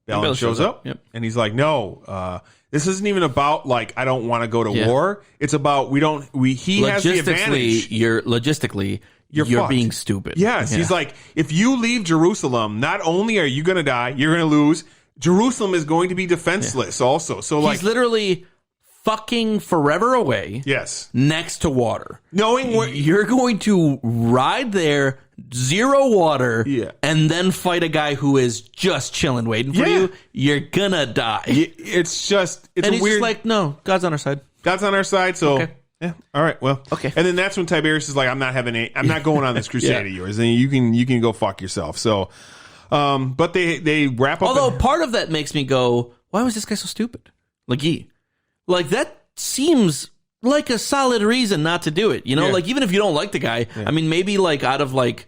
Balin shows up. Yep. And he's like, no, this isn't even about I don't want to go to war. It's about he has the advantage. You're being stupid. Yes. Yeah. He's like, if you leave Jerusalem, not only are you going to die, you're going to lose. Jerusalem is going to be defenseless also. So he's literally fucking forever away. Yes. Next to water. Knowing what You're going to ride there, zero water, and then fight a guy who is just chilling, waiting for you. You're gonna die. It's just, it's and a he's weird. just like, no, God's on our side. God's on our side, so. Okay. Yeah. All right. Well. Okay. And then that's when Tiberius is like, I'm not going on this crusade of yours, and you can go fuck yourself. So, but they wrap up. Although part of that makes me go, why was this guy so stupid? Like that seems like a solid reason not to do it. You know, like even if you don't like the guy, I mean, maybe like out of like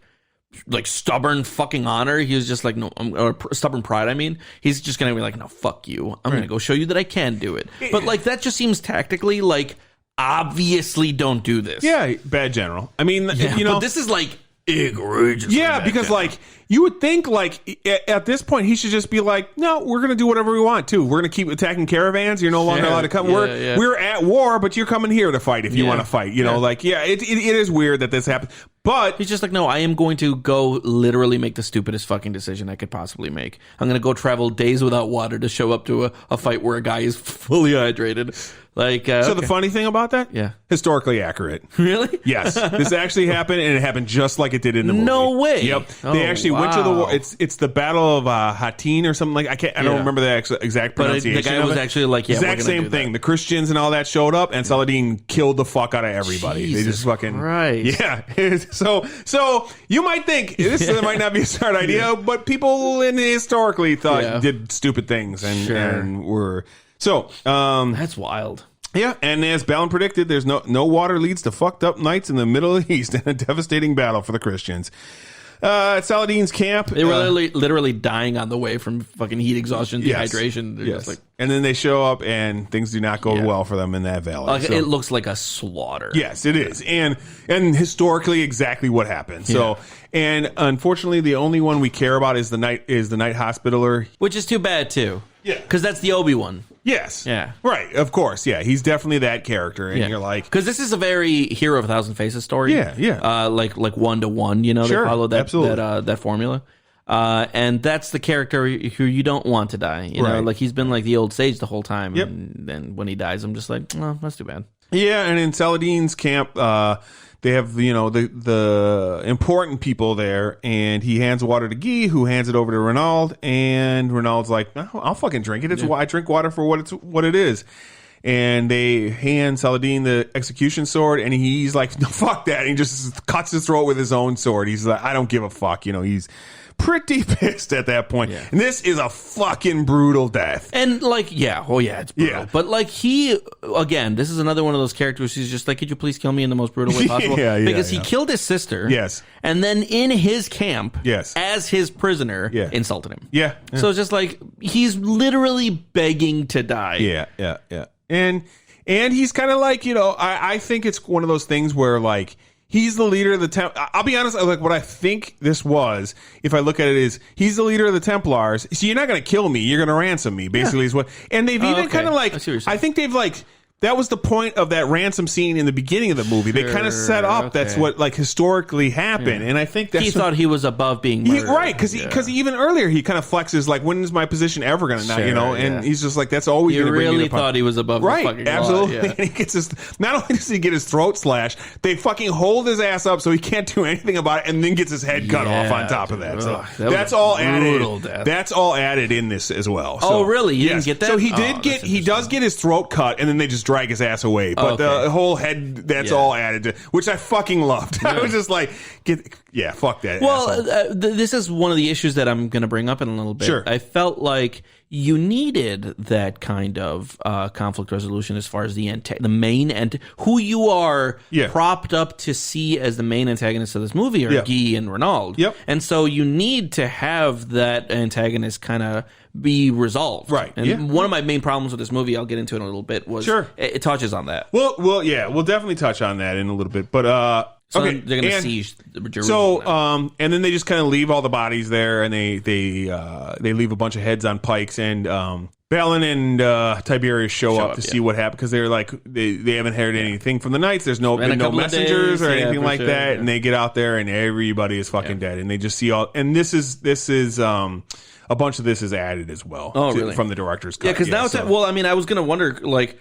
stubborn fucking honor, he was just like, no, or stubborn pride. I mean, he's just gonna be like, no, fuck you. I'm gonna go show you that I can do it. But like that just seems tactically like, obviously don't do this. Yeah, bad general. I mean, you know, but this is like egregious. Yeah, because like you would think like at this point he should just be like, no, we're gonna do whatever we want to. We're gonna keep attacking caravans. You're no longer allowed to come. We're at war, but you're coming here to fight if you want to fight. You know, like it is weird that this happens. But he's just like, no, I am going to go literally make the stupidest fucking decision I could possibly make. I'm going to go travel days without water to show up to a fight where a guy is fully hydrated. Like, so the funny thing about that, historically accurate. Really? Yes, this actually happened, and it happened just like it did in the movie. No way. Yep, they actually went to the war. It's the Battle of Hattin or something like. I don't remember the exact pronunciation. But the guy was actually like, exact same thing. The Christians and all that showed up, and Saladin killed the fuck out of everybody. Jesus they just fucking Christ. So you might think this might not be a smart idea, but people historically thought did stupid things and were so. That's wild. Yeah, and as Balin predicted, there's no water leads to fucked up nights in the Middle East and a devastating battle for the Christians. At Saladin's camp, they were literally dying on the way from fucking heat exhaustion, dehydration. Yes. And then they show up, and things do not go well for them in that valley. It looks like a slaughter. Yes, it is, and historically, exactly what happened. So, and unfortunately, the only one we care about is the night hospitaler, which is too bad too. Yeah, because that's the Obi-Wan. Yes. Yeah. Right. Of course. Yeah. He's definitely that character, and you're like, because this is a very Hero of a Thousand Faces story. Yeah. Yeah. Like 1-to-1. You know, they follow that that formula. And that's the character who you don't want to die. You know, like he's been like the old sage the whole time. Yep. And then when he dies, I'm just like, oh, that's too bad. Yeah. And in Saladin's camp, they have, the important people there, and he hands water to Guy, who hands it over to Renaud, and Renaud's like, no, I'll fucking drink it. I drink water for what it is. And they hand Saladin the execution sword, and he's like, no, fuck that. And he just cuts his throat with his own sword. He's like, I don't give a fuck. He's pretty pissed at that point. Yeah. And this is a fucking brutal death. And like, it's brutal. Yeah. But like again, this is another one of those characters who's just like, could you please kill me in the most brutal way possible? Because he killed his sister. Yes. And then in his camp, as his prisoner, insulted him. Yeah. So it's just like, he's literally begging to die. Yeah. And he's kind of like, I think it's one of those things where like, he's the leader of the Templars. I'll be honest, like what I think this was, if I look at it, is he's the leader of the Templars. So you're not going to kill me. You're going to ransom me, basically, is what. And they've even kind of like, I think they've like, that was the point of that ransom scene in the beginning of the movie. They kind of set up that's what like historically happened, and I think that's he thought he was above being murdered. Right? Because even earlier he kind of flexes like, when is my position ever going to not? And he's just like, that's always going to bring you really thought he was above the fucking absolutely. law. Yeah. And he gets not only does he get his throat slashed, they fucking hold his ass up so he can't do anything about it, and then gets his head cut off on top of that. So that's all added. Death. That's all added in this as well. So, really? You didn't get that? So he does get his throat cut, and then they just drag his ass away. But the whole head, that's all added to, which I fucking loved. I was just like, fuck that. Well, this is one of the issues that I'm going to bring up in a little bit. Sure. I felt like you needed that kind of conflict resolution as far as the main and who you are propped up to see as the main antagonists of this movie are Guy and Renaud. Yep. And so you need to have that antagonist kind of be resolved. Right. And one of my main problems with this movie, I'll get into in a little bit, was it touches on that. We'll definitely touch on that in a little bit. But so they're going to siege Jerusalem. So and then they just kind of leave all the bodies there, and they leave a bunch of heads on pikes, and Balin and Tiberius show up to see what happened, because they're like they haven't heard anything from the knights. There's no messengers or anything like that, and they get out there and everybody is fucking dead, and they just see all. And this is a bunch of this is added as well. Really? From the director's cut. Yeah, because now it's well, I mean, I was going to wonder like,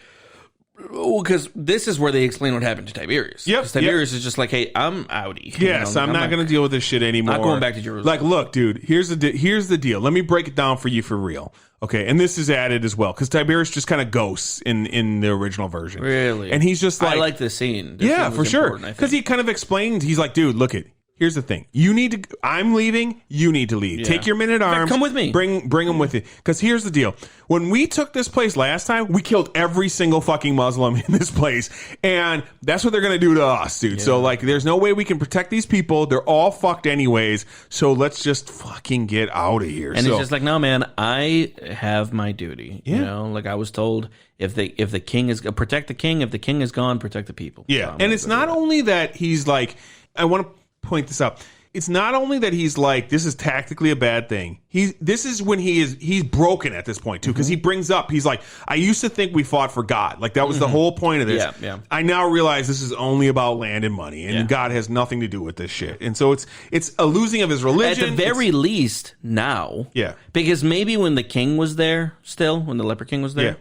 Because this is where they explain what happened to Tiberius. Yep. 'Cause Tiberius is just like, hey, I'm outie. Yes, I'm not going to deal with this shit anymore. Not going back to Jerusalem. Like, look, dude, here's the deal. Let me break it down for you for real. Okay, and this is added as well because Tiberius just kind of ghosts in the original version. Really? And he's just like, I like this scene. Yeah, for sure. Because he kind of explains, he's like, dude, look it. Here's the thing. I'm leaving. You need to leave. Yeah. Take your men-at-arms. Come with me. Bring them with you. Because here's the deal. When we took this place last time, we killed every single fucking Muslim in this place. And that's what they're going to do to us, dude. Yeah. So, like, there's no way we can protect these people. They're all fucked anyways. So let's just fucking get out of here. And he's just like, no, man, I have my duty. Yeah. You know, like I was told, if the king is... Protect the king. If the king is gone, protect the people. Yeah. So and it's not only that he's like... I want to point this out. It's not only that he's like, this is tactically a bad thing. This is when he's broken at this point too, because he brings up, he's like, I used to think we fought for God. Like that was the whole point of this. Yeah, yeah. I now realize this is only about land and money, and God has nothing to do with this shit. And so it's a losing of his religion. At the very least now. Yeah. Because maybe when the king was there still, when the leper king was there,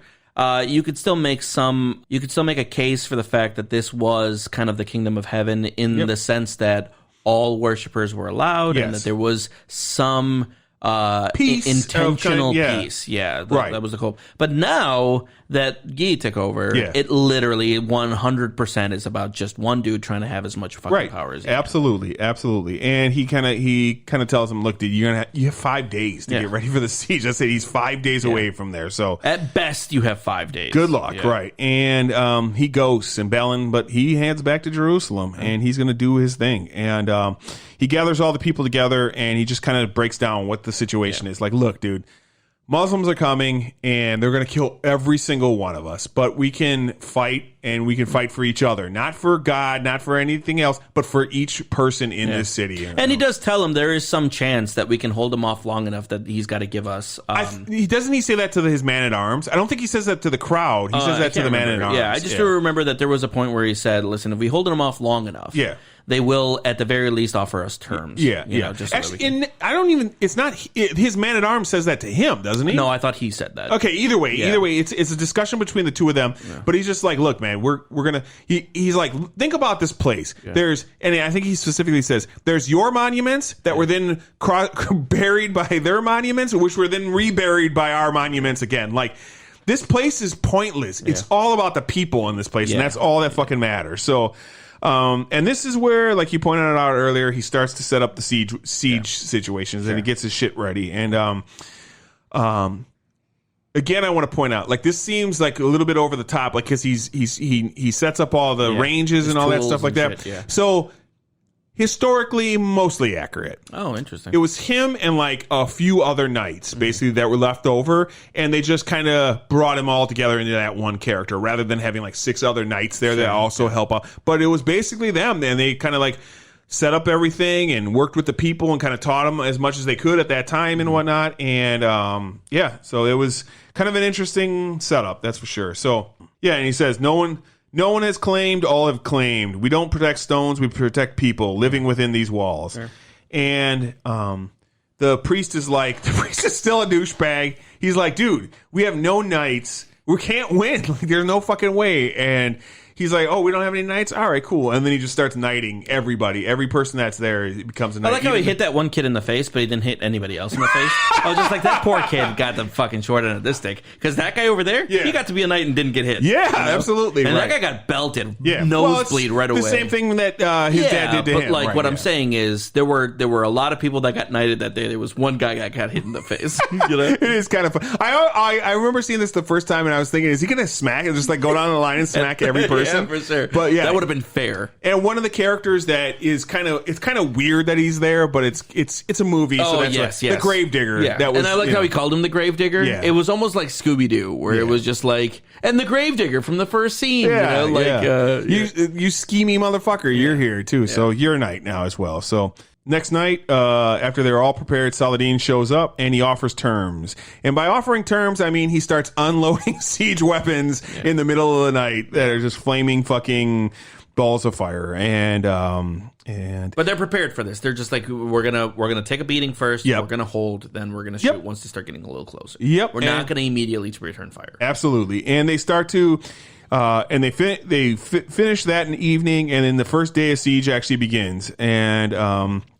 you could still make a case for the fact that this was kind of the kingdom of heaven in the sense that all worshipers were allowed and that there was some peace, intentional peace. Yeah, that was the goal. But now that Guy took over, it literally 100% is about just one dude trying to have as much fucking power as he can. Absolutely. And he kind of tells him, look, dude, you have 5 days to get ready for the siege. I said he's 5 days away from there. So at best, you have 5 days. Good luck, right? And he ghosts and Balin, but he heads back to Jerusalem and he's going to do his thing. And he gathers all the people together and he just kind of breaks down what the situation is. Like, look, dude, Muslims are coming and they're going to kill every single one of us, but we can fight and we can fight for each other, not for God, not for anything else, but for each person in this city. You know? And he does tell him there is some chance that we can hold him off long enough that he's got to give us. Doesn't he say that to his man at arms? I don't think he says that to the crowd. He says that to the man at arms. Yeah, I just do remember that there was a point where he said, "Listen, if we hold him off long enough, they will at the very least offer us terms." You know, just so actually, I don't even. It's not his man at arms says that to him, doesn't he? No, I thought he said that. Okay, either way, it's a discussion between the two of them. Yeah. But he's just like, look, man, we're gonna. He's like, think about this place. Yeah. And I think he specifically says, there's your monuments that were then buried by their monuments, which were then reburied by our monuments again. Like, this place is pointless. Yeah. It's all about the people in this place, and that's all that fucking matters. So. And this is where, like you pointed out earlier, he starts to set up the siege situations, and he gets his shit ready. And again, I want to point out, like, this seems like a little bit over the top, like, because he sets up all the ranges and all that stuff like that. Shit, so historically, mostly accurate. Oh, interesting. It was him and like a few other knights, basically, that were left over, and they just kind of brought him all together into that one character, rather than having like 6 other knights there that also help out. But it was basically them, and they kind of like set up everything and worked with the people and kind of taught them as much as they could at that time and whatnot. And so it was kind of an interesting setup, that's for sure. So and he says, no one has claimed, all have claimed. We don't protect stones, we protect people living within these walls. Sure. And the priest is still a douchebag. He's like, dude, we have no knights. We can't win. Like, there's no fucking way. And he's like, oh, we don't have any knights? All right, cool. And then he just starts knighting everybody. Every person that's there becomes a knight. I like how he hit that one kid in the face, but he didn't hit anybody else in the face. I was just like, that poor kid got the fucking short end of this stick. Because that guy over there, he got to be a knight and didn't get hit. Yeah, absolutely. And that guy got belted, nosebleed right away. The same thing that his dad did to him. But like, what I'm saying is, there were a lot of people that got knighted that day. There was one guy that got hit in the face. You know? It is kind of fun. I remember seeing this the first time, and I was thinking, is he going to smack and just like go down the line and smack every person? Yeah, for sure. But yeah, that would have been fair. And one of the characters that is kind of weird that he's there, but it's a movie, so that's the Gravedigger. Yeah. That was, and I like how he called him the Gravedigger. Yeah. It was almost like Scooby-Doo, where it was just like, and the Gravedigger from the first scene. Yeah, you know, like you schemy motherfucker, you're here too, so you're a knight now as well. So next night, after they're all prepared, Saladin shows up and he offers terms. And by offering terms, I mean he starts unloading siege weapons in the middle of the night that are just flaming fucking balls of fire, and but they're prepared for this. They're just like, we're gonna take a beating first. Yep. We're gonna hold, then we're gonna shoot once they start getting a little closer. Yep. We're not gonna immediately to return fire. Absolutely. And they start to and they finish that in the evening, and then the first day of siege actually begins, and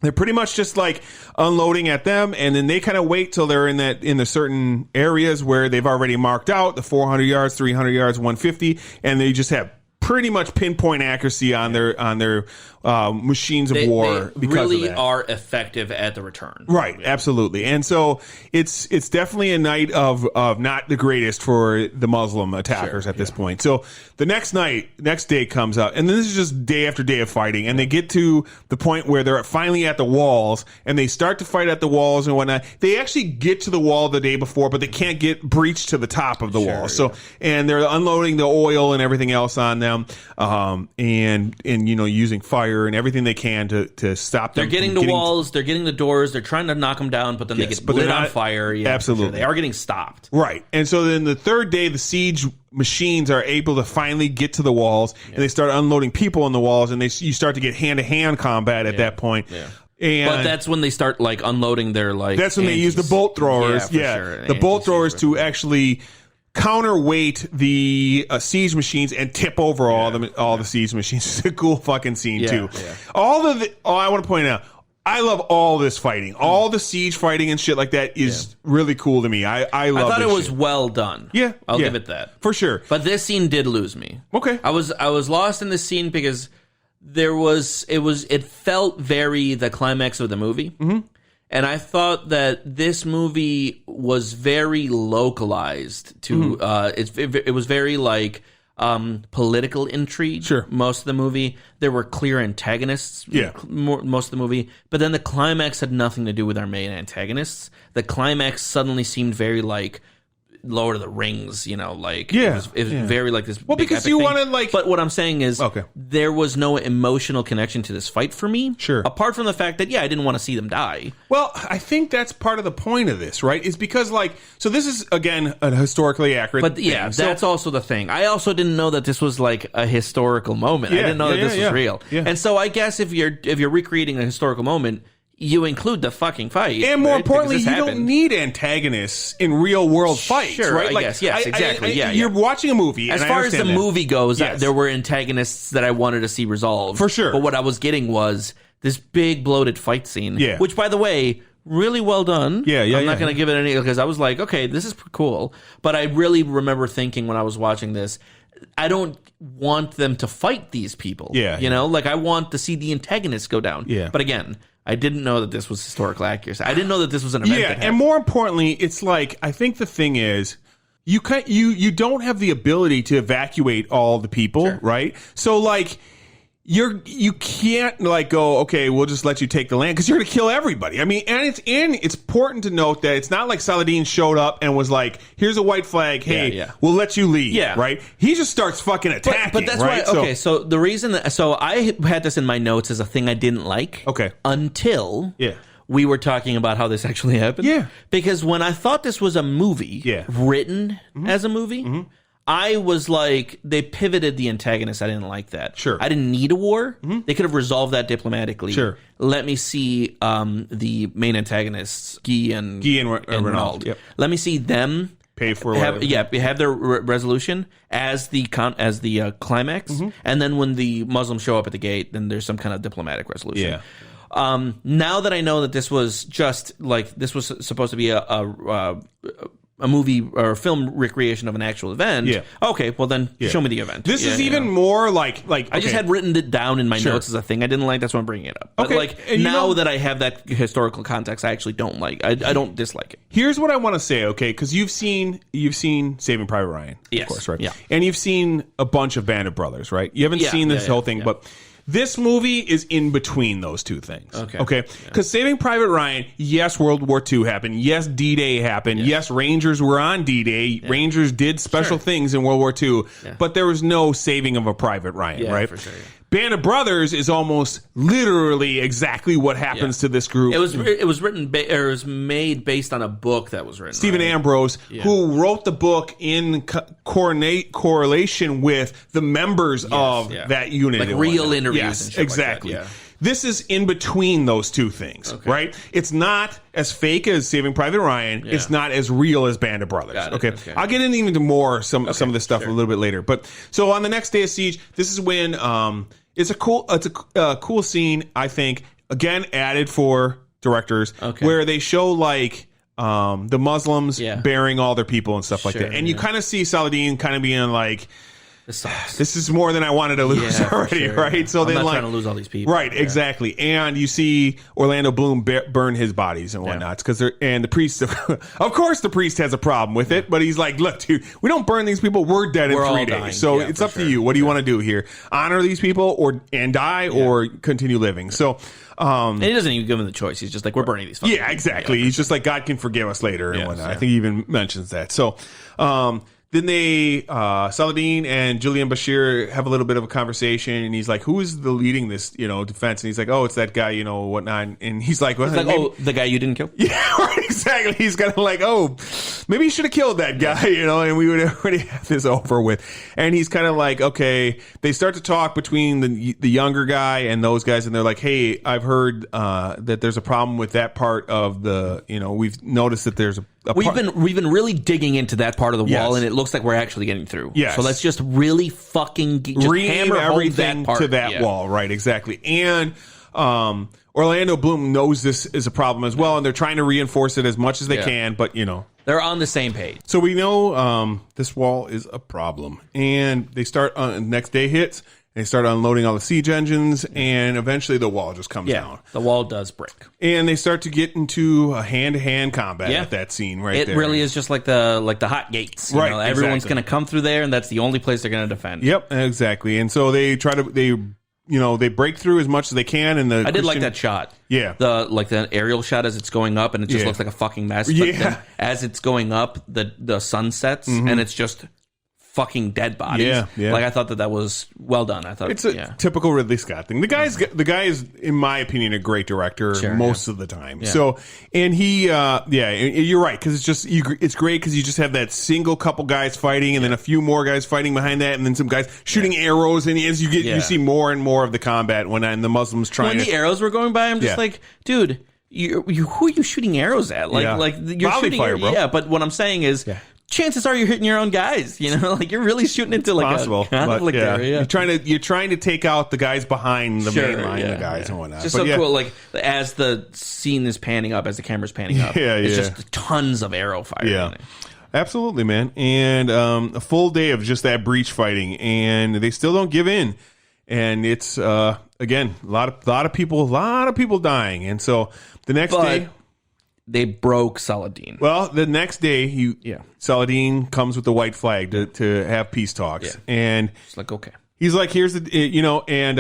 they're pretty much just like unloading at them, and then they kind of wait till they're in the certain areas where they've already marked out the 400 yards, 300 yards, 150, and they just have pretty much pinpoint accuracy on their machines of war. They because really of that. are effective at the return. Right, absolutely. And so it's definitely a night of not the greatest for the Muslim attackers at this point. So the next day comes up, and this is just day after day of fighting, and they get to the point where they're finally at the walls, and they start to fight at the walls and whatnot. They actually get to the wall the day before, but they can't get breached to the top of the wall. So, and they're unloading the oil and everything else on them, and using fire and everything they can to stop them. They're getting the walls, they're getting the doors, they're trying to knock them down, but then they get lit on fire. Yeah, absolutely. They are getting stopped. Right. And so then the third day, the siege machines are able to finally get to the walls, and they start unloading people on the walls, and you start to get hand-to-hand combat at that point. Yeah. But that's when they start like unloading their like. That's when they use the bolt throwers. Sure. The bolt throwers to actually counterweight the siege machines and tip over all the siege machines. It's a cool fucking scene too. Yeah. I want to point out, I love all this fighting. All the siege fighting and shit like that is really cool to me. I love. I thought it was shit. well done. Yeah, I'll give it that for sure. But this scene did lose me. Okay, I was lost in this scene because it felt very the climax of the movie. Mm-hmm. And I thought that this movie was very localized to it was very like political intrigue. Sure. Most of the movie, there were clear antagonists. Yeah. Most of the movie, but then the climax had nothing to do with our main antagonists. The climax suddenly seemed very like Lord of the Rings, it was very like this. Well, because you want to like. But what I'm saying is, there was no emotional connection to this fight for me. Sure. Apart from the fact that I didn't want to see them die. Well, I think that's part of the point of this, right? Is because so this is again a historically accurate. But that's also the thing. I also didn't know that this was like a historical moment. I didn't know that this was real. Yeah. And so I guess if you're recreating a historical moment, you include the fucking fight. And more importantly, you don't need antagonists in real world fights, right? I guess. Yes, exactly. You're watching a movie. As far as the movie goes, there were antagonists that I wanted to see resolved. For sure. But what I was getting was this big bloated fight scene. Yeah. Which, by the way, really well done. I'm not going to give it any, because I was like, okay, this is cool. But I really remember thinking when I was watching this, I don't want them to fight these people. Yeah. I want to see the antagonists go down. Yeah. But again, I didn't know that this was historical accuracy. I didn't know that this was an event. Yeah, and more importantly, it's like, I think the thing is, you don't have the ability to evacuate all the people, right? So like, you can't like go, okay, we'll just let you take the land, because you're going to kill everybody. I mean, and it's important to note that it's not like Saladin showed up and was like, here's a white flag, hey, we'll let you leave, right? He just starts fucking attacking, but that's right? Why, so the reason I had this in my notes as a thing I didn't like, until we were talking about how this actually happened. Because when I thought this was a movie written as a movie, I was like, they pivoted the antagonist. I didn't like that. Sure. I didn't need a war. They could have resolved that diplomatically. Sure. Let me see the main antagonists, Guy and Renaud. Yep. Let me see them pay for have their resolution as the climax, and then when the Muslims show up at the gate, then there's some kind of diplomatic resolution. Now that I know that this was just like, this was supposed to be a movie or film recreation of an actual event. Okay, well then show me the event. This is even more like I just had written it down in my notes as a thing I didn't like. That's why I'm bringing it up. But now that I have that historical context, I actually don't like. I don't dislike it. Here's what I want to say, okay? Because you've seen Saving Private Ryan, of course, right? Yeah. And you've seen a bunch of Band of Brothers, right? You haven't seen this whole thing, but this movie is in between those two things. Okay? Because Saving Private Ryan, yes, World War II happened. Yes, D-Day happened. Yes, Rangers were on D-Day. Rangers did special things in World War II. But there was no saving of a Private Ryan, right? For sure, Band of Brothers is almost literally exactly what happens to this group. It was written or it was made based on a book that was written. Stephen Ambrose, who wrote the book in correlation with the members of that unit, like real interviews. Yes, and shit exactly. Like that, This is in between those two things, right? It's not as fake as Saving Private Ryan. It's not as real as Band of Brothers. Okay, I'll get into more some of this stuff a little bit later. But so on the next day of siege, this is when it's a cool scene. I think again added for directors where they show like the Muslims burying all their people and stuff like that, and you kind of see Saladin kind of being like, this is more than I wanted to lose already, right? So I'm not trying to lose all these people, right? Exactly. And you see Orlando Bloom burn his bodies and whatnot because the priest, of course, the priest has a problem with it, but he's like, look, dude, we don't burn these people. We're dead in 3 days, so it's up to you. What do you want to do here? Honor these people and die, or continue living? So. And he doesn't even give him the choice. He's just like, we're burning these. Yeah, exactly. He's just like, God can forgive us later and whatnot. I think he even mentions that. So, then Saladin and Julian Bashir have a little bit of a conversation, and he's like, "Who is the leading this, defense?" And he's like, "Oh, it's that guy, whatnot." And he's like, "Oh, the guy you didn't kill." Yeah, right, exactly. He's kind of like, "Oh, maybe you should have killed that guy, and we would already have this over with." And he's kind of like, "Okay." They start to talk between the younger guy and those guys, and they're like, "Hey, I've heard that there's a problem with that part of the, we've noticed that there's we've been really digging into that part of the wall, and it looks like we're actually getting through. Yes. So let's just really fucking hammer everything that part to that wall, right? Exactly. And Orlando Bloom knows this is a problem as well, and they're trying to reinforce it as much as they can, but they're on the same page. So we know this wall is a problem, and they start next day hits. They start unloading all the siege engines, and eventually the wall just comes down. The wall does break. And they start to get into a hand-to-hand combat at that scene there. It really is just like the hot gates. Right, Everyone's going to come through there, and that's the only place they're going to defend. Yep, exactly. And so they try to... they break through as much as they can. And I did like that shot. Yeah. The aerial shot as it's going up, and it just looks like a fucking mess. But then as it's going up, the sun sets, and it's just... fucking dead bodies. Yeah. Like I thought that was well done. I thought it's a typical Ridley Scott thing. The guy is, in my opinion, a great director most of the time. Yeah. So, and he, you're right, because it's just it's great because you just have that single couple guys fighting, and then a few more guys fighting behind that, and then some guys shooting arrows, and as you see more and more of the combat when the Muslims trying. When the arrows were going by, I'm just like, dude, who are you shooting arrows at? Like you're Volley shooting fire, bro. Yeah, but what I'm saying is. Yeah. Chances are you're hitting your own guys, like you're really shooting into like a conflict area. You're trying to take out the guys behind the main line, the guys and whatnot. Just cool, like as the scene is panning up, as the camera's panning up, it's just tons of arrow fire. Yeah, absolutely, man. And a full day of just that breach fighting, and they still don't give in. And it's again a lot of people dying, and so the next day. They broke Saladin. Well, the next day, Saladin comes with the white flag to have peace talks, and it's like okay, he's like, here's the and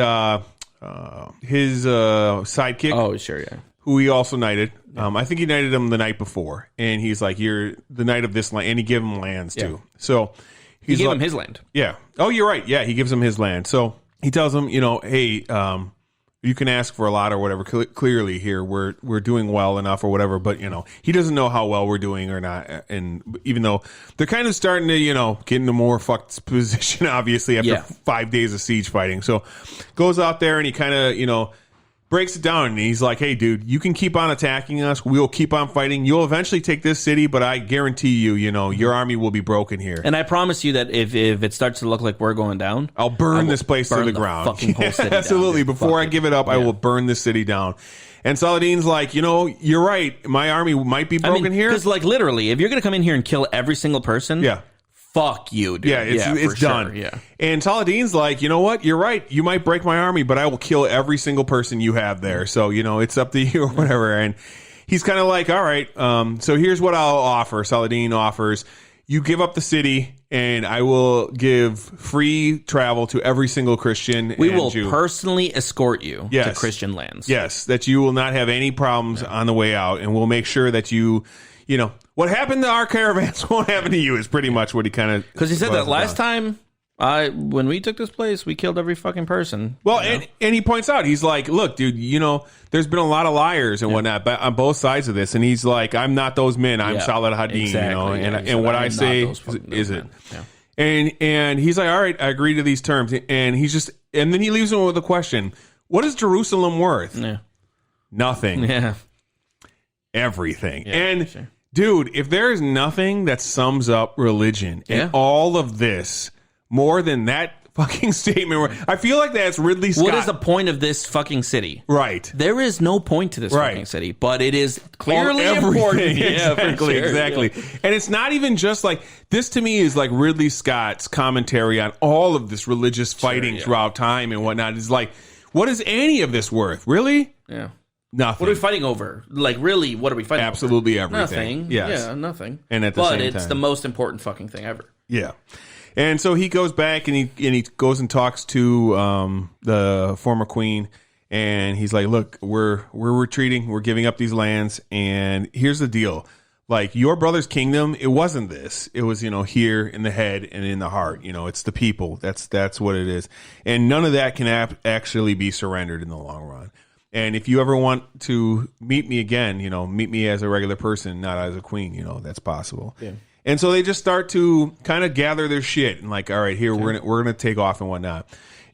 his sidekick, who he also knighted. I think he knighted him the night before, and he's like, you're the knight of this land, and he gave him lands too. So he gave him his land. Yeah. Oh, you're right. Yeah, he gives him his land. So he tells him, hey. You can ask for a lot or whatever. Clearly here, we're doing well enough or whatever, but he doesn't know how well we're doing or not. And even though they're kind of starting to get in a more fucked position, obviously after 5 days of siege fighting. So goes out there and he kind of breaks it down, and he's like, hey, dude, you can keep on attacking us. We'll keep on fighting. You'll eventually take this city, but I guarantee you, your army will be broken here. And I promise you that if it starts to look like we're going down, I'll burn this place to the ground. Fucking whole city absolutely. Down, before I give it up, I will burn this city down. And Saladin's like, you're right. My army might be broken here. Because, literally, if you're going to come in here and kill every single person, fuck you, dude. Yeah, it's done. Sure, yeah. And Saladin's like, you know what? You're right. You might break my army, but I will kill every single person you have there. So, it's up to you or whatever. And he's kind of like, all right, so here's what I'll offer. Saladin offers, you give up the city, and I will give free travel to every single Christian We will Jew. Personally escort you to Christian lands. Yes, that you will not have any problems on the way out, and we'll make sure that you what happened to our caravans won't happen to you is pretty much what he kind of... Because he said that last time When we took this place, we killed every fucking person. Well, and he points out, he's like, look, dude, there's been a lot of liars and whatnot on both sides of this. And he's like, I'm not those men. I'm Salah ad-Din, exactly. and what I say is it. Yeah. And he's like, all right, I agree to these terms. And and then he leaves him with a question. What is Jerusalem worth? Yeah. Nothing. Yeah. Everything. Yeah, and sure. dude, if there is nothing that sums up religion and all of this more than that fucking statement, I feel like that's Ridley Scott. What is the point of this fucking city? Right. There is no point to this fucking city, but it is clearly everything. important. Exactly, sure, exactly. Yeah. And it's not even just like, this to me is like Ridley Scott's commentary on all of this religious fighting throughout time and whatnot. It's like, what is any of this worth? Really? Yeah. Nothing. What are we fighting over? Like, really, what are we fighting Absolutely over? everything. Nothing. Yes. Yeah, nothing. And at the same time. But it's the most important fucking thing ever. Yeah. And so he goes back and he goes and talks to the former queen, and he's like, look, we're retreating, we're giving up these lands, and here's the deal. Like, your brother's kingdom, it wasn't this. It was, here in the head and in the heart. It's the people. That's what it is. And none of that can actually be surrendered in the long run. And if you ever want to meet me again, meet me as a regular person, not as a queen, that's possible. Yeah. And so they just start to kind of gather their shit and like, all right, here, we're gonna take off and whatnot.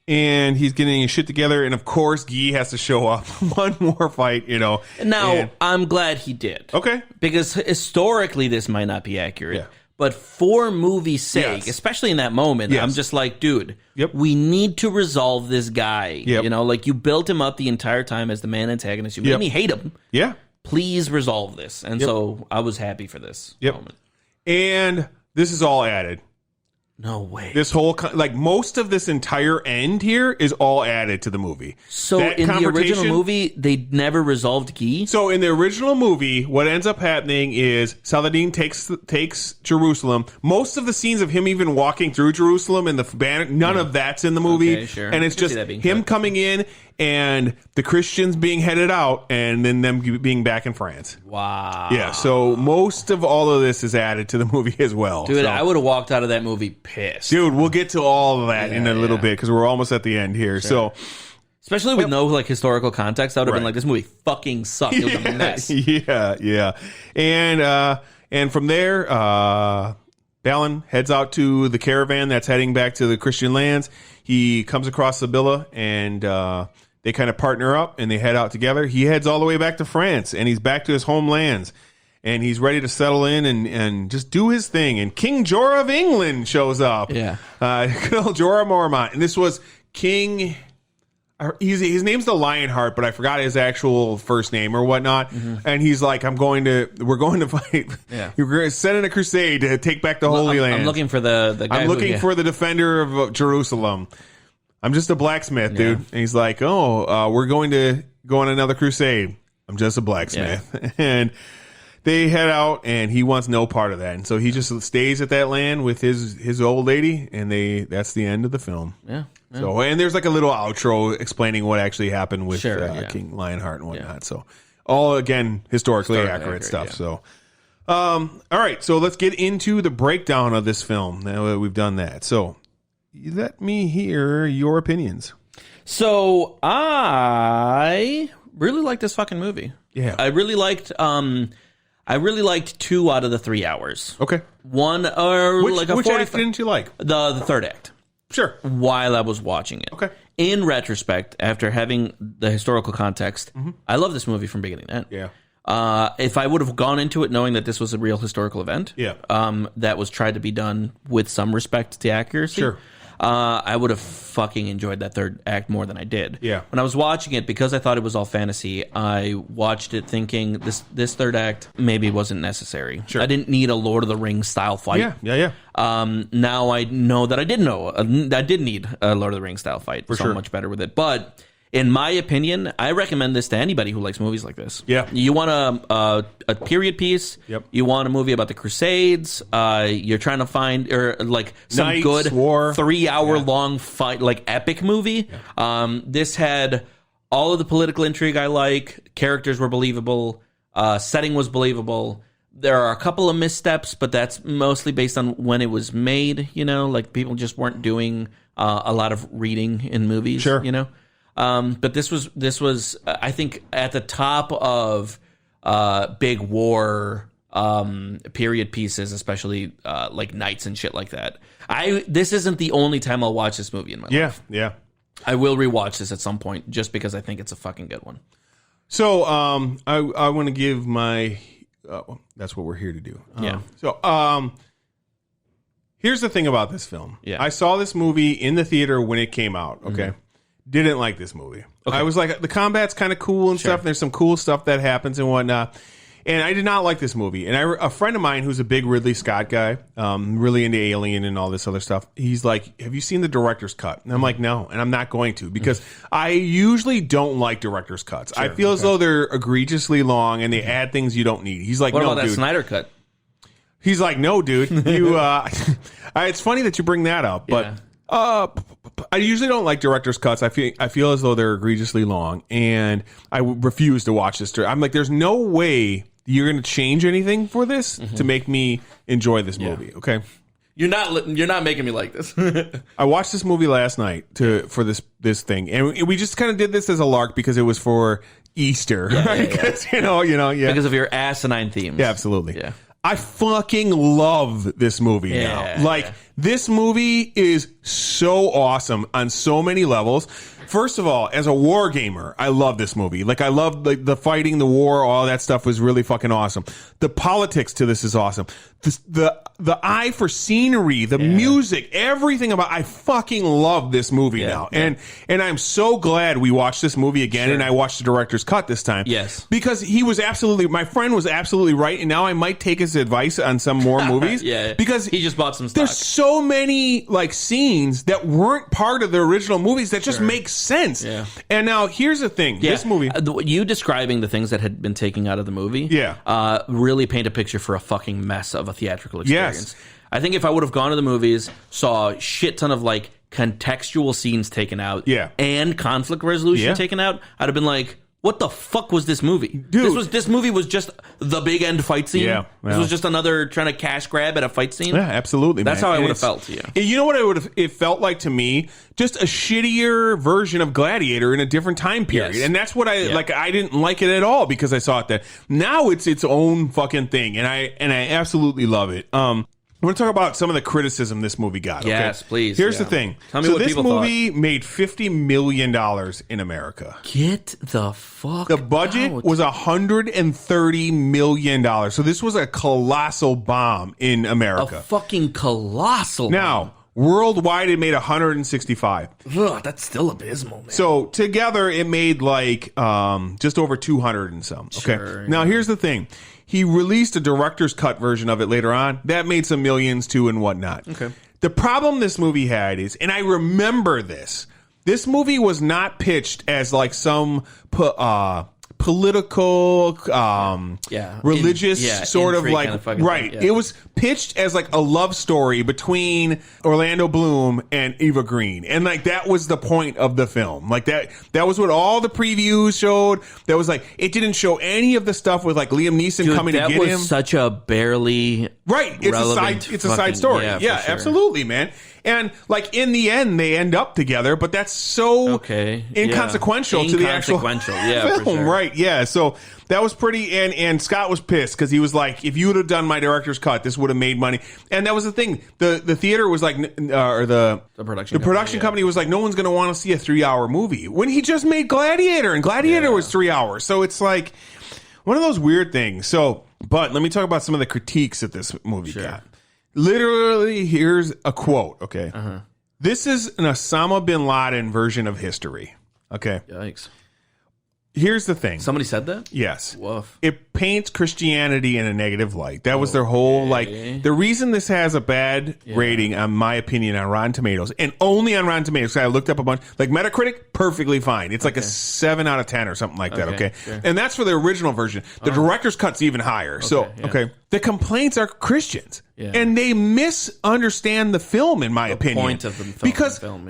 And he's getting his shit together, and of course, Guy has to show up. One more fight, Now, I'm glad he did. Okay. Because historically, this might not be accurate. Yeah. But for movie's sake, especially in that moment, I'm just like, dude, we need to resolve this guy. Yep. Like, you built him up the entire time as the main antagonist. You made me hate him. Yeah. Please resolve this. And so I was happy for this moment. And this is all added. No way. This whole, most of this entire end here is all added to the movie. So in the original movie, they never resolved Guy? So in the original movie, what ends up happening is Saladin takes Jerusalem. Most of the scenes of him even walking through Jerusalem and the banner, none of that's in the movie. Okay, sure. And it's just him coming in and the Christians being headed out and then them being back in France. Wow. Yeah, so most of all of this is added to the movie as well. Dude, so, I would have walked out of that movie pissed. Dude, we'll get to all of that in a little bit because we're almost at the end here. Sure. So, especially with no historical context, I would have been like, this movie fucking sucked. It was a mess. Yeah. And from there, Balin heads out to the caravan that's heading back to the Christian lands. He comes across Sibylla and they kind of partner up and they head out together. He heads all the way back to France and he's back to his homelands. And he's ready to settle in and just do his thing. And King Jorah of England shows up. Yeah. Good old Jorah Mormont. And this was King... His name's the Lionheart, but I forgot his actual first name or whatnot. Mm-hmm. And he's like, we're going to fight. Yeah. We're sending a crusade to take back the Holy Land. I'm looking for the guy I'm looking for the defender of Jerusalem. I'm just a blacksmith, dude. And he's like, we're going to go on another crusade. I'm just a blacksmith. Yeah. And they head out, and he wants no part of that. And so he just stays at that land with his old lady, and that's the end of the film. Yeah. So, and there's like a little outro explaining what actually happened with King Lionheart and whatnot. Yeah. So, all again historically accurate stuff. Yeah. So, all right. So let's get into the breakdown of this film. Now that we've done that, so let me hear your opinions. So I really liked this fucking movie. Yeah, I really liked 2 out of the 3 hours. Okay, one or which act didn't you like? The third act. Sure. While I was watching it. Okay. In retrospect, after having the historical context, I love this movie from beginning to end. Yeah. If I would have gone into it knowing that this was a real historical event, that was tried to be done with some respect to accuracy, sure. I would have fucking enjoyed that third act more than I did. Yeah. When I was watching it, because I thought it was all fantasy, I watched it thinking this third act maybe wasn't necessary. Sure. I didn't need a Lord of the Rings style fight. Yeah. Now I know that I did need a Lord of the Rings style fight. For so sure. much better with it. But in my opinion, I recommend this to anybody who likes movies like this. Yeah. You want a period piece. Yep. You want a movie about the Crusades. You're trying to find some Knights, good war. 3-hour long fight, like epic movie. Yeah. This had all of the political intrigue I like. Characters were believable. Setting was believable. there are a couple of missteps, but that's mostly based on when it was made. Like people just weren't doing a lot of reading in movies. Sure. But this was I think at the top of big war period pieces, especially like Knights and shit like that. This isn't the only time I'll watch this movie in my life. Yeah. I will rewatch this at some point just because I think it's a fucking good one. So I want to give my that's what we're here to do. So here's the thing about this film. Yeah. I saw this movie in the theater when it came out. Okay. Didn't like this movie. Okay. I was like, the combat's kind of cool and stuff. And there's some cool stuff that happens and whatnot. And I did not like this movie. And a friend of mine who's a big Ridley Scott guy, really into Alien and all this other stuff, he's like, have you seen the director's cut? And I'm like, no, and I'm not going to, because I usually don't like director's cuts. Sure, I feel as though they're egregiously long and they add things you don't need. He's like, what no, about that dude. Snyder cut? He's like, no, dude. You. It's funny that you bring that up, but I usually don't like director's cuts. I feel as though they're egregiously long, and I refuse to watch this. I'm like, there's no way you're going to change anything for this to make me enjoy this movie. Okay, you're not making me like this. I watched this movie last night for this thing, and we just kind of did this as a lark because it was for Easter, right? Because because of your asinine themes. Yeah, absolutely. Yeah. I fucking love this movie now. Like, this movie is so awesome on so many levels. First of all, as a war gamer, I love this movie. Like, I love the fighting, the war, all that stuff was really fucking awesome. The politics to this is awesome. The eye for scenery, the music, everything about. I fucking love this movie now, and I'm so glad we watched this movie again, and I watched the director's cut this time. Yes, because my friend was absolutely right, and now I might take his advice on some more movies. Because he just bought some stock. There's so many like scenes that weren't part of the original movies that just make sense. Yeah. And now here's the thing: this movie, you describing the things that had been taken out of the movie, really paint a picture for a fucking mess of a theatrical experience. Yes. I think if I would have gone to the movies, saw a shit ton of like contextual scenes taken out, and conflict resolution taken out, I'd have been like, what the fuck was this movie? Dude. This movie was just the big end fight scene. Yeah, this was just another trying to cash grab at a fight scene. Yeah, absolutely. That's how I would have felt. Yeah. You know what it felt like to me? Just a shittier version of Gladiator in a different time period. Yes. And that's what I like. I didn't like it at all because I saw it then. Now it's its own fucking thing, and I absolutely love it. I want to talk about some of the criticism this movie got. Okay? Yes, please. Here's the thing. Tell me what this people movie made $50 million in America. Get the fuck The budget was $130 million. So this was a colossal bomb in America. A fucking colossal bomb. Worldwide, it made 165. Ugh, that's still abysmal, man. So together, it made like just over 200 and some. Okay. Sure, now here's the thing. He released a director's cut version of it later on. That made some millions too and whatnot. Okay. The problem this movie had is, and I remember this movie was not pitched as like some political, religious sort of like, kind of right. It was pitched as like a love story between Orlando Bloom and Eva Green. And like, that was the point of the film. Like that was what all the previews showed. That was like, it didn't show any of the stuff with like Liam Neeson coming to get him. That was such a barely it's a side story. Yeah, sure. Absolutely, man. And like in the end, they end up together, but that's so inconsequential to the actual film, for sure. Right? Yeah. So that was pretty. And Scott was pissed because he was like, "If you would have done my director's cut, this would have made money." And that was the thing. The theater was like, or the production company was like, "No one's going to want to see a 3-hour movie." When he just made Gladiator, and Gladiator was 3 hours. So it's like one of those weird things. So, but let me talk about some of the critiques that this movie got. Literally, here's a quote, okay? This is an Osama bin Laden version of history, okay? Yikes. Here's the thing. Somebody said that? Yes. Woof. It paints Christianity in a negative light. That was their whole, like, the reason this has a bad rating, in my opinion, on Rotten Tomatoes, and only on Rotten Tomatoes, I looked up a bunch, like Metacritic, perfectly fine. It's like a 7 out of 10 or something like that, okay? Sure. And that's for the original version. The director's cut's even higher. The complaints are Christians. And they misunderstand the film, in my opinion. The point of the film,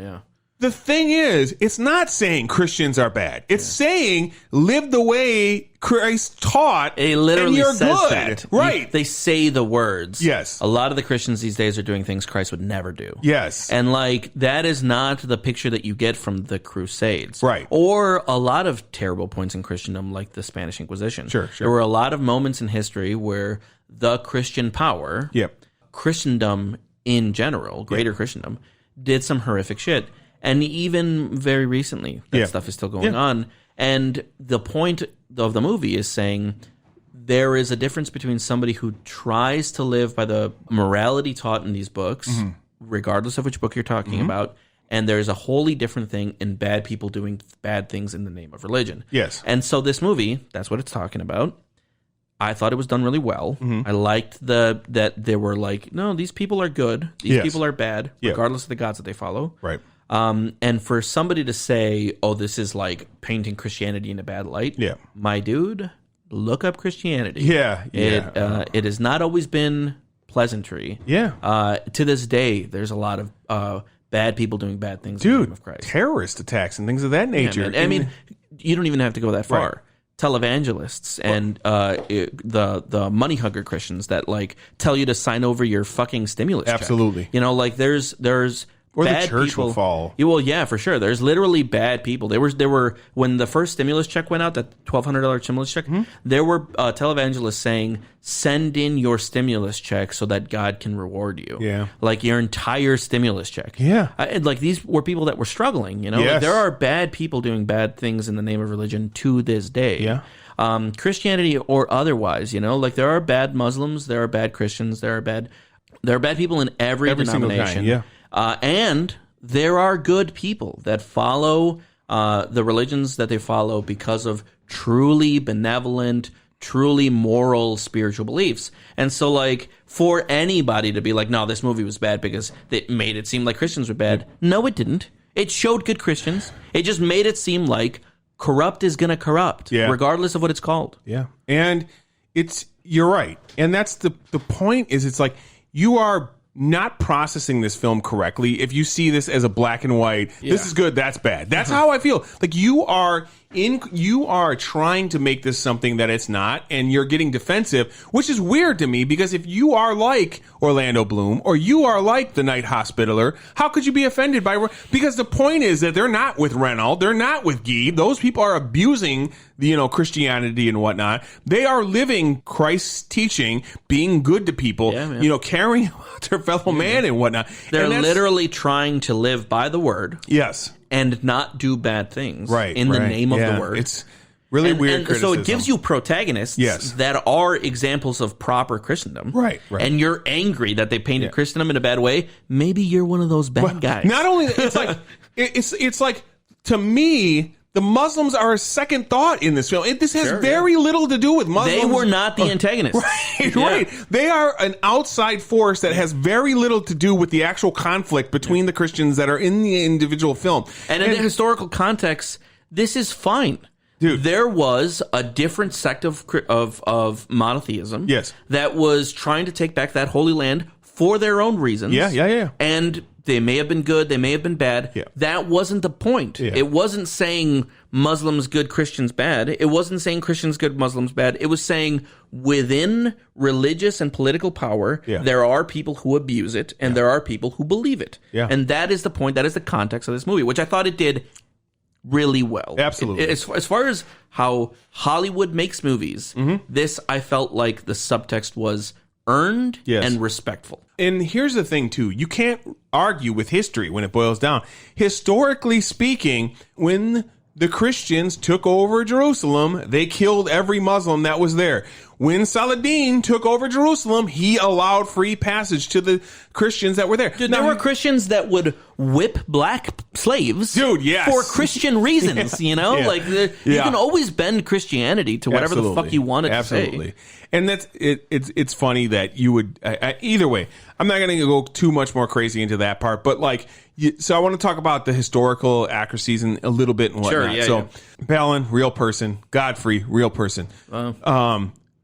the thing is, it's not saying Christians are bad. It's saying live the way Christ taught. It literally and you're says good. that. Right. They say the words. Yes. A lot of the Christians these days are doing things Christ would never do. Yes. And like that is not the picture that you get from the Crusades. Right. Or a lot of terrible points in Christendom like the Spanish Inquisition. Sure. There were a lot of moments in history where the Christian power, Christendom in general, greater Christendom, did some horrific shit. And even very recently, that stuff is still going on. And the point of the movie is saying there is a difference between somebody who tries to live by the morality taught in these books, regardless of which book you're talking about, and there's a wholly different thing in bad people doing bad things in the name of religion. Yes. And so this movie, that's what it's talking about. I thought it was done really well. I liked that they were like, no, these people are good. These people are bad, regardless of the gods that they follow. Right. And for somebody to say, oh, this is like painting Christianity in a bad light. Yeah. My dude, look up Christianity. Yeah. It has not always been pleasantry. Yeah. To this day, there's a lot of bad people doing bad things Dude, in the name of Christ. terrorist attacks and things of that nature. I mean, you don't even have to go that far. Right. Televangelists and the money hugger Christians that like tell you to sign over your fucking stimulus check. Absolutely. You know, like there's or bad the church people. will fall. Yeah, well, yeah, for sure. There's literally bad people. There were when the first stimulus check went out, that $1,200 stimulus check. There were televangelists saying, "Send in your stimulus check so that God can reward you." Yeah, like your entire stimulus check. Yeah, like these were people that were struggling. You know, yes. Like, there are bad people doing bad things in the name of religion to this day. Yeah, Christianity or otherwise. You know, like there are bad Muslims, there are bad Christians, there are bad people in every denomination. Yeah. And there are good people that follow the religions that they follow because of truly benevolent, truly moral, spiritual beliefs. And so, like, for anybody to be like, no, this movie was bad because it made it seem like Christians were bad. No, it didn't. It showed good Christians. It just made it seem like corrupt is going to corrupt, regardless of what it's called. Yeah. And you're right. And that's the point is it's like you are not processing this film correctly if you see this as a black and white, this is good, that's bad. That's how I feel. Like you are trying to make this something that it's not, and you're getting defensive, which is weird to me because if you are like Orlando Bloom or you are like the Night Hospitaller, how could you be offended by? Because the point is that they're not with Renault, they're not with Guy. Those people are abusing Christianity and whatnot. They are living Christ's teaching, being good to people, caring about their fellow man and whatnot. They're literally trying to live by the word. Yes. And not do bad things in the name of the word. It's really weird criticism. So it gives you protagonists that are examples of proper Christendom. Right. And you're angry that they painted Christendom in a bad way. Maybe you're one of those bad guys. Not only it's like it's like, to me, the Muslims are a second thought in this film. This has very little to do with Muslims. They were not the antagonists. Right. They are an outside force that has very little to do with the actual conflict between the Christians that are in the individual film. And in a historical context, this is fine. Dude. There was a different sect of monotheism that was trying to take back that Holy Land for their own reasons. Yeah. And they may have been good, they may have been bad. Yeah. That wasn't the point. Yeah. It wasn't saying Muslims good, Christians bad. It wasn't saying Christians good, Muslims bad. It was saying within religious and political power, there are people who abuse it, and there are people who believe it. Yeah. And that is the point, that is the context of this movie, which I thought it did really well. Absolutely. As far as how Hollywood makes movies, this, I felt like the subtext was earned and respectful. And here's the thing, too. You can't argue with history when it boils down. Historically speaking, when the Christians took over Jerusalem, they killed every Muslim that was there. When Saladin took over Jerusalem, he allowed free passage to the Christians that were there. Dude, there were Christians that would whip black slaves for Christian reasons, you know? Like, you can always bend Christianity to whatever the fuck you want it to say. And that's it's funny that you would either way. I'm not going to go too much more crazy into that part, but like, so I want to talk about the historical accuracies and a little bit and whatnot. Balin, real person. Godfrey, real person.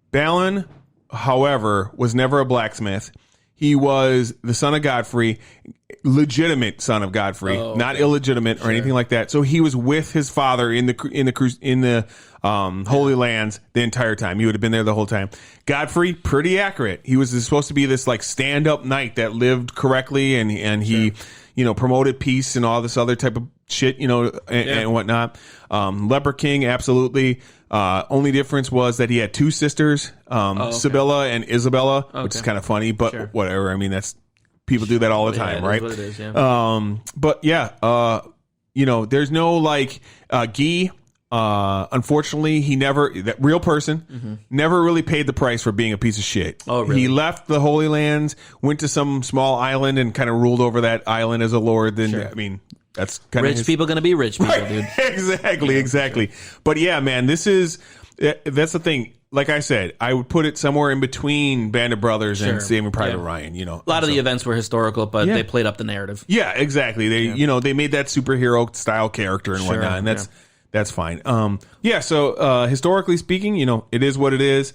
Balin, however, was never a blacksmith. He was the son of Godfrey, legitimate son of Godfrey, not illegitimate or anything like that. So he was with his father in the Holy Lands the entire time. He would have been there the whole time. Godfrey, pretty accurate. He was supposed to be this like stand-up knight that lived correctly, and he, promoted peace and all this other type of shit, and whatnot. Leper King, absolutely. Only difference was that he had two sisters, Sibylla and Isabella, which is kind of funny, but whatever. I mean, that's people do that all the time, right? What it is, yeah. But yeah, there's no like Guy. Unfortunately, that real person never really paid the price for being a piece of shit. Oh, really? He left the Holy Lands, went to some small island, and kind of ruled over that island as a lord. Then I mean. That's kind of people going to be rich people, dude. Exactly. But yeah, man, that's the thing. Like I said, I would put it somewhere in between Band of Brothers and Saving Private Ryan. A lot of the events were historical, but they played up the narrative. Yeah, exactly. They made that superhero style character and whatnot, and that's fine. So historically speaking, it is what it is.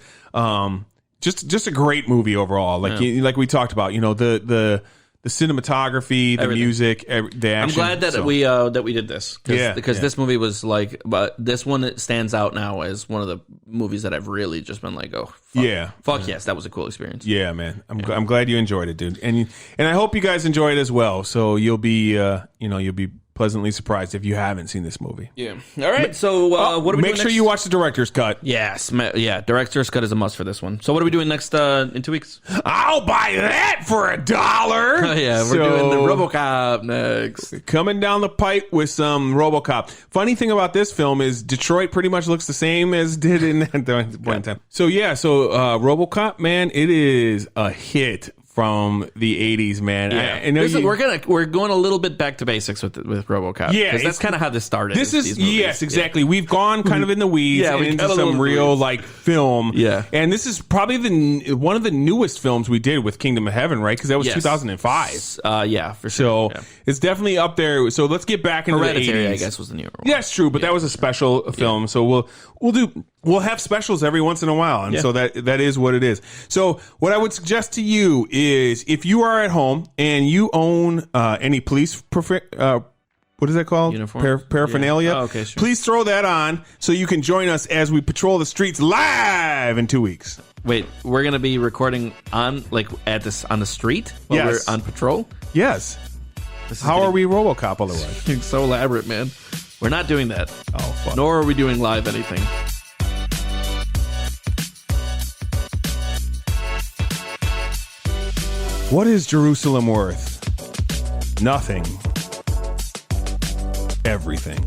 Just a great movie overall. Like we talked about, the cinematography, the music, the action. I'm glad that we did this because this movie was like, but this one that stands out now as one of the movies that I've really just been like, fuck yes, that was a cool experience. Yeah, man, I'm glad you enjoyed it, dude, and I hope you guys enjoy it as well. So you'll be pleasantly surprised if you haven't seen this movie. Yeah. All right. So what are we doing Make sure you watch the director's cut. Yes. Yeah. Director's cut is a must for this one. So what are we doing next in 2 weeks? I'll buy that for $1. Oh, yeah. We're doing the RoboCop next. Coming down the pipe with some RoboCop. Funny thing about this film is Detroit pretty much looks the same as did in that one time. So yeah. So RoboCop, man, it is a hit from the 80s, man. Yeah. We're going a little bit back to basics with RoboCop. Yeah, because that's kind of how this started. This is exactly. Yeah. We've gone kind of in the weeds into some real like film. Yeah, and this is probably one of the newest films we did with Kingdom of Heaven, right? Because that was 2005. Yeah, for sure. So it's definitely up there. So let's get back into Hereditary, the 80s. I guess was the newer one. Yeah, it's true, but that was a special film. So we'll have specials every once in a while, and so that is what it is. So what I would suggest to you is if you are at home and you own any police what is that called? Paraphernalia. Yeah. Oh, okay, sure. Please throw that on so you can join us as we patrol the streets live in 2 weeks. Wait, we're gonna be recording on the street while we're on patrol? Yes. How are we RoboCop otherwise? It's so elaborate, man. We're not doing that. Oh, fuck. Nor are we doing live anything. What is Jerusalem worth? Nothing. Everything.